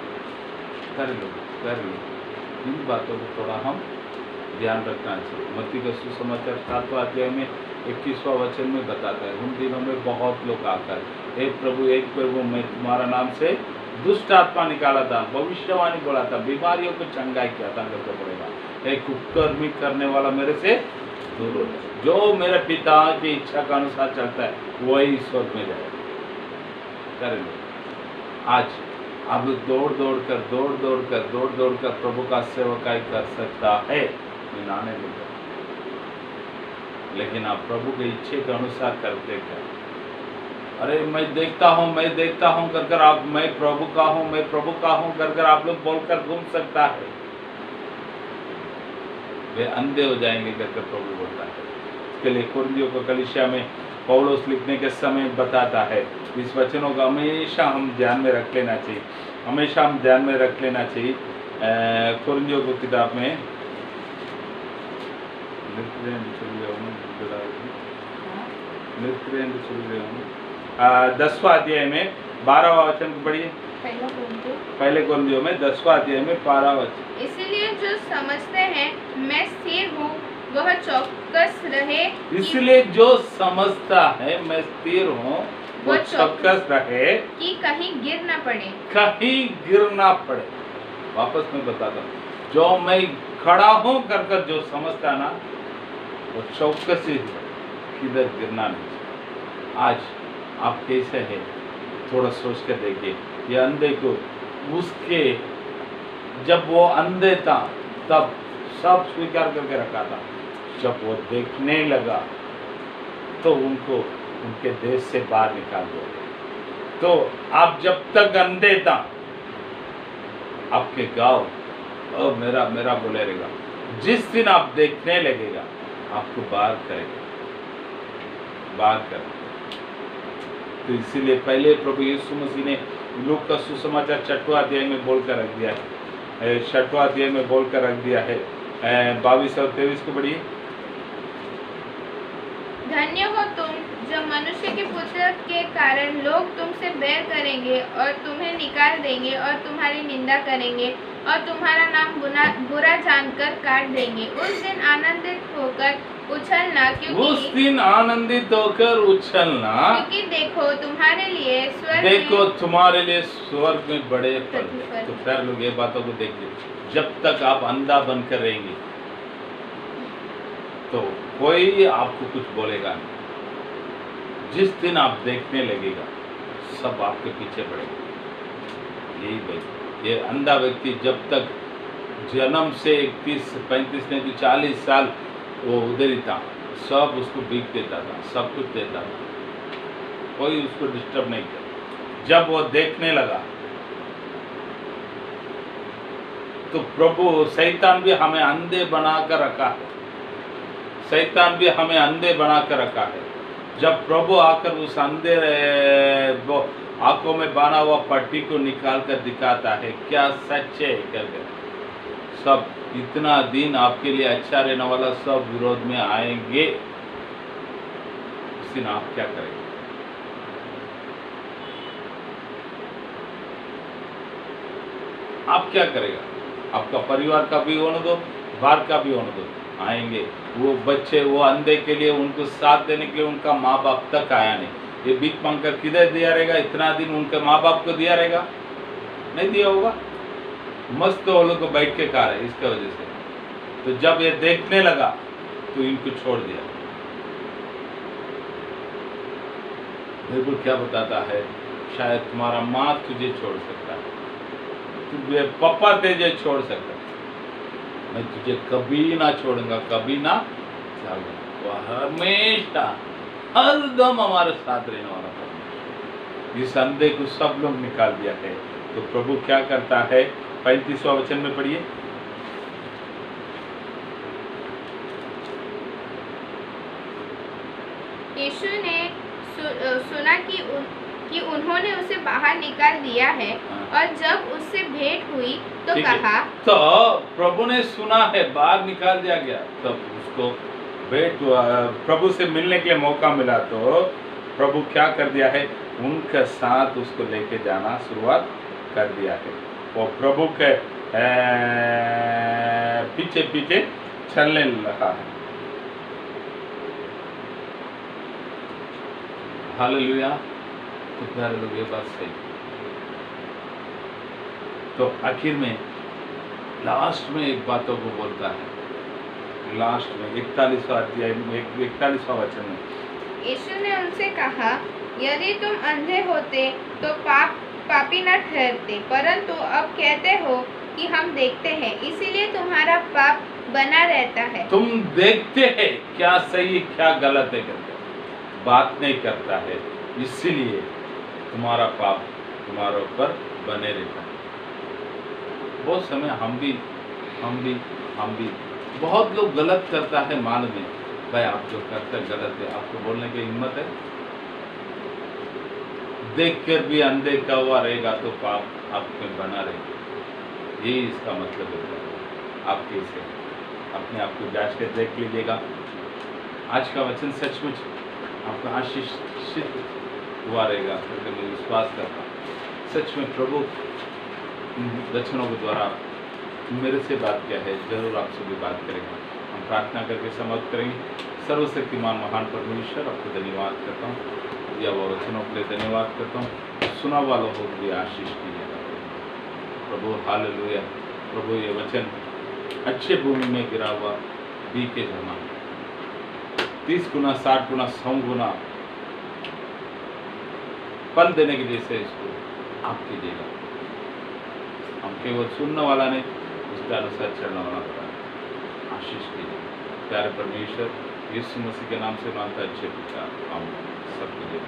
कर लो। इन बातों को थोड़ा हम ध्यान रखना चाहिए। मत्ती का सुसमाचार 7वां अध्याय में 21वां वचन में बताता है, उन दिनों में बहुत लोग आकर, एक प्रभु मैं तुम्हारा नाम से दुष्ट आत्मा निकाला था, भविष्यवाणी बोला था, बीमारियों को चंगाई किया था, करके पड़ेगा। एक कुकर्मी करने वाला मेरे से दूर हो जाए। जो मेरे पिता की इच्छा का अनुसार चलता है वही स्वर्ग में जाएगा। करेंगे आज अब दौड़ दौड़ कर प्रभु का सेवकाई कर सकता है, आने लगा। लेकिन आप प्रभु के इच्छे के अनुसार करते क्या? अरे मैं देखता हूँ कर आप मैं प्रभु का हूँ कर आप लोग बोलकर घूम सकता है। वे अंधे हो जाएंगे करके प्रभु बोलता है। इसके लिए कुरिन्थियों को कलीसिया में पौलुस लिखने के समय बताता है, इस वचनों का हमेशा हम ध्यान में रख लेना चाहिए, कुरिन्थियों को किताब में 10वां अध्याय में 12वां वचन को पढ़िए। पहले कुरिन्थियों में 10वां अध्याय में 12वां वचन। इसलिए जो समझते हैं मैं स्थिर हूँ वह चौकस रहे। इसलिए जो समझता है मैं स्थिर हूँ वो चौकस रहे कि कहीं गिर न पड़े। वापस मैं बताता हूँ, जो मैं खड़ा हूँ कर जो समझता ना वो चौकस ही किधर गिरना नहीं। आज आप कैसे हैं थोड़ा सोच कर देखिए। ये अंधे को उसके जब वो अंधे था तब सब स्वीकार करके रखा था, जब वो देखने लगा तो उनको उनके देश से बाहर निकाल दो। तो आप जब तक अंधे था आपके गांव मेरा बोले रहेगा, जिस दिन आप देखने लगेगा आपको बाहर करेगा। तो इसीलिए पहले प्रभु यीशु मसीह ने लूका का सुसमाचार 6वां अध्याय में बोलकर रख दिया है, 6वां अध्याय में बोलकर रख दिया है। 22 और 23 को पढ़िए। धन्य हो तुम जो मनुष्य के पुत्र के कारण लोग तुमसे बैर करेंगे और तुम्हें निकाल देंगे और तुम्हारी निंदा करेंगे और तुम्हारा नाम बुरा जानकर काट देंगे। उस दिन आनंदित होकर उछलना, क्योंकि देखो तुम्हारे लिए स्वर्ग में बड़े फल हैं। तो फिर लोग ये बातों को देखिए, जब तक आप अंधा बनकर रहेंगे तो कोई आपको कुछ बोलेगा नहीं। जिस दिन आप देखने लगेगा सब आपके पीछे पड़ेगा। यही भाई, ये अंधा व्यक्ति जब तक जन्म से 31-35 नहीं 40 साल वो उधर ही था, सब उसको भीख देता था, सब कुछ देता था, कोई उसको डिस्टर्ब नहीं किया। जब वो देखने लगा तो प्रभु शैतान भी हमें अंधे बनाकर रखा है। जब प्रभु आकर उस अंधे आंखों में बांधा हुआ पट्टी को निकाल कर दिखाता है क्या सच है करके, सब इतना दिन आपके लिए अच्छा रहने वाला सब विरोध में आएंगे। उस दिन आप क्या करेंगे? आप क्या करेगा? आपका परिवार का भी होने दो, बाहर का भी होने दो, आएंगे वो बच्चे, वो अंधे के लिए उनको साथ देने के लिए उनका माँ बाप तक आया नहीं। ये भीख मांग कर किधर दिया रहेगा? इतना दिन उनके माँ बाप को दिया रहेगा? नहीं दिया होगा। मस्त वो लोग को बैठ के खा रहे इसके वजह से। तो जब ये देखने लगा तो इनको छोड़ दिया। बाइबल क्या बताता है? शायद तुम्हारा माँ तुझे छोड़ सकता है, तुझे पापा तुझे छोड़ सकता है, मैं तुझे कभी ना छोड़ूंगा, कभी ना छोड़ूंगा। वो हमेशा हरदम हमारे साथ रहने वाला परमेश्वर। इस अंधे को सब लोग निकाल दिया है। तो प्रभु क्या करता है? 35वां वचन में पढ़िए। यीशु ने सुना कि उन्होंने उसे बाहर निकाल दिया है, और जब उससे भेंट हुई तो ठीक है। कहा, तो प्रभु ने सुना है बाहर निकाल दिया गया, तब उसको भेंट हुआ, प्रभु से मिलने के लिए मौका मिला। तो प्रभु क्या कर दिया है? उनके साथ उसको लेके जाना शुरुआत कर दिया है। वो प्रभु के पीछे पीछे चलने लगा है। हालेलुया। तो प्यारे लोग, ये बात सही। तो आखिर में लास्ट में एक बातों को बोलता है, लास्ट में 41वां अध्याय में 41वां वचन में, यीशु ने उनसे कहा, यदि तुम अंधे होते तो पापी न ठहरते, परंतु अब कहते हो कि हम देखते हैं, इसीलिए तुम्हारा पाप बना रहता है। तुम देखते हैं क्या सही क्या गलत है करके बात नहीं करता है, इसीलिए तुम्हारा पाप तुम्हारे ऊपर बने रहता है। बहुत समय हम भी बहुत लोग गलत करता है मालूम है। भाई आप जो करते हैं गलत है, आपको बोलने की हिम्मत है? देख कर भी अंधे का हुआ रहेगा तो पाप आप में बना रहेगा। यही इसका मतलब है। आप कैसे अपने आप को जांच कर देख लीजिएगा। आज का वचन सचमुच आपका आशीषित हुआ रहेगा क्योंकि मैं विश्वास करता हूँ। सच में प्रभु वचनों के द्वारा मेरे से बात किया है, जरूर आपसे भी बात करेंगे। हम प्रार्थना करके समाप्त करेंगे। सर्वशक्तिमान महान परमेश्वर, आपको धन्यवाद करता हूँ, या वो वचनों के लिए धन्यवाद करता हूँ। सुना वालों को भी आशीष कीजिएगा प्रभु। हालेलुया। प्रभु ये वचन अच्छे भूमि में गिरा हुआ बीज के जमा 30 गुना 60 गुना 100 गुना फल देने के लिए से इसको आप कीजिएगा। हम केवल सुनने वाला नहीं, उसके अनुसार चलने वाला पड़ा। आशीष कीजिए प्यारे परमेश्वर, यीशु मसीह के नाम से मांगता अच्छे पिता, हम सबके लिए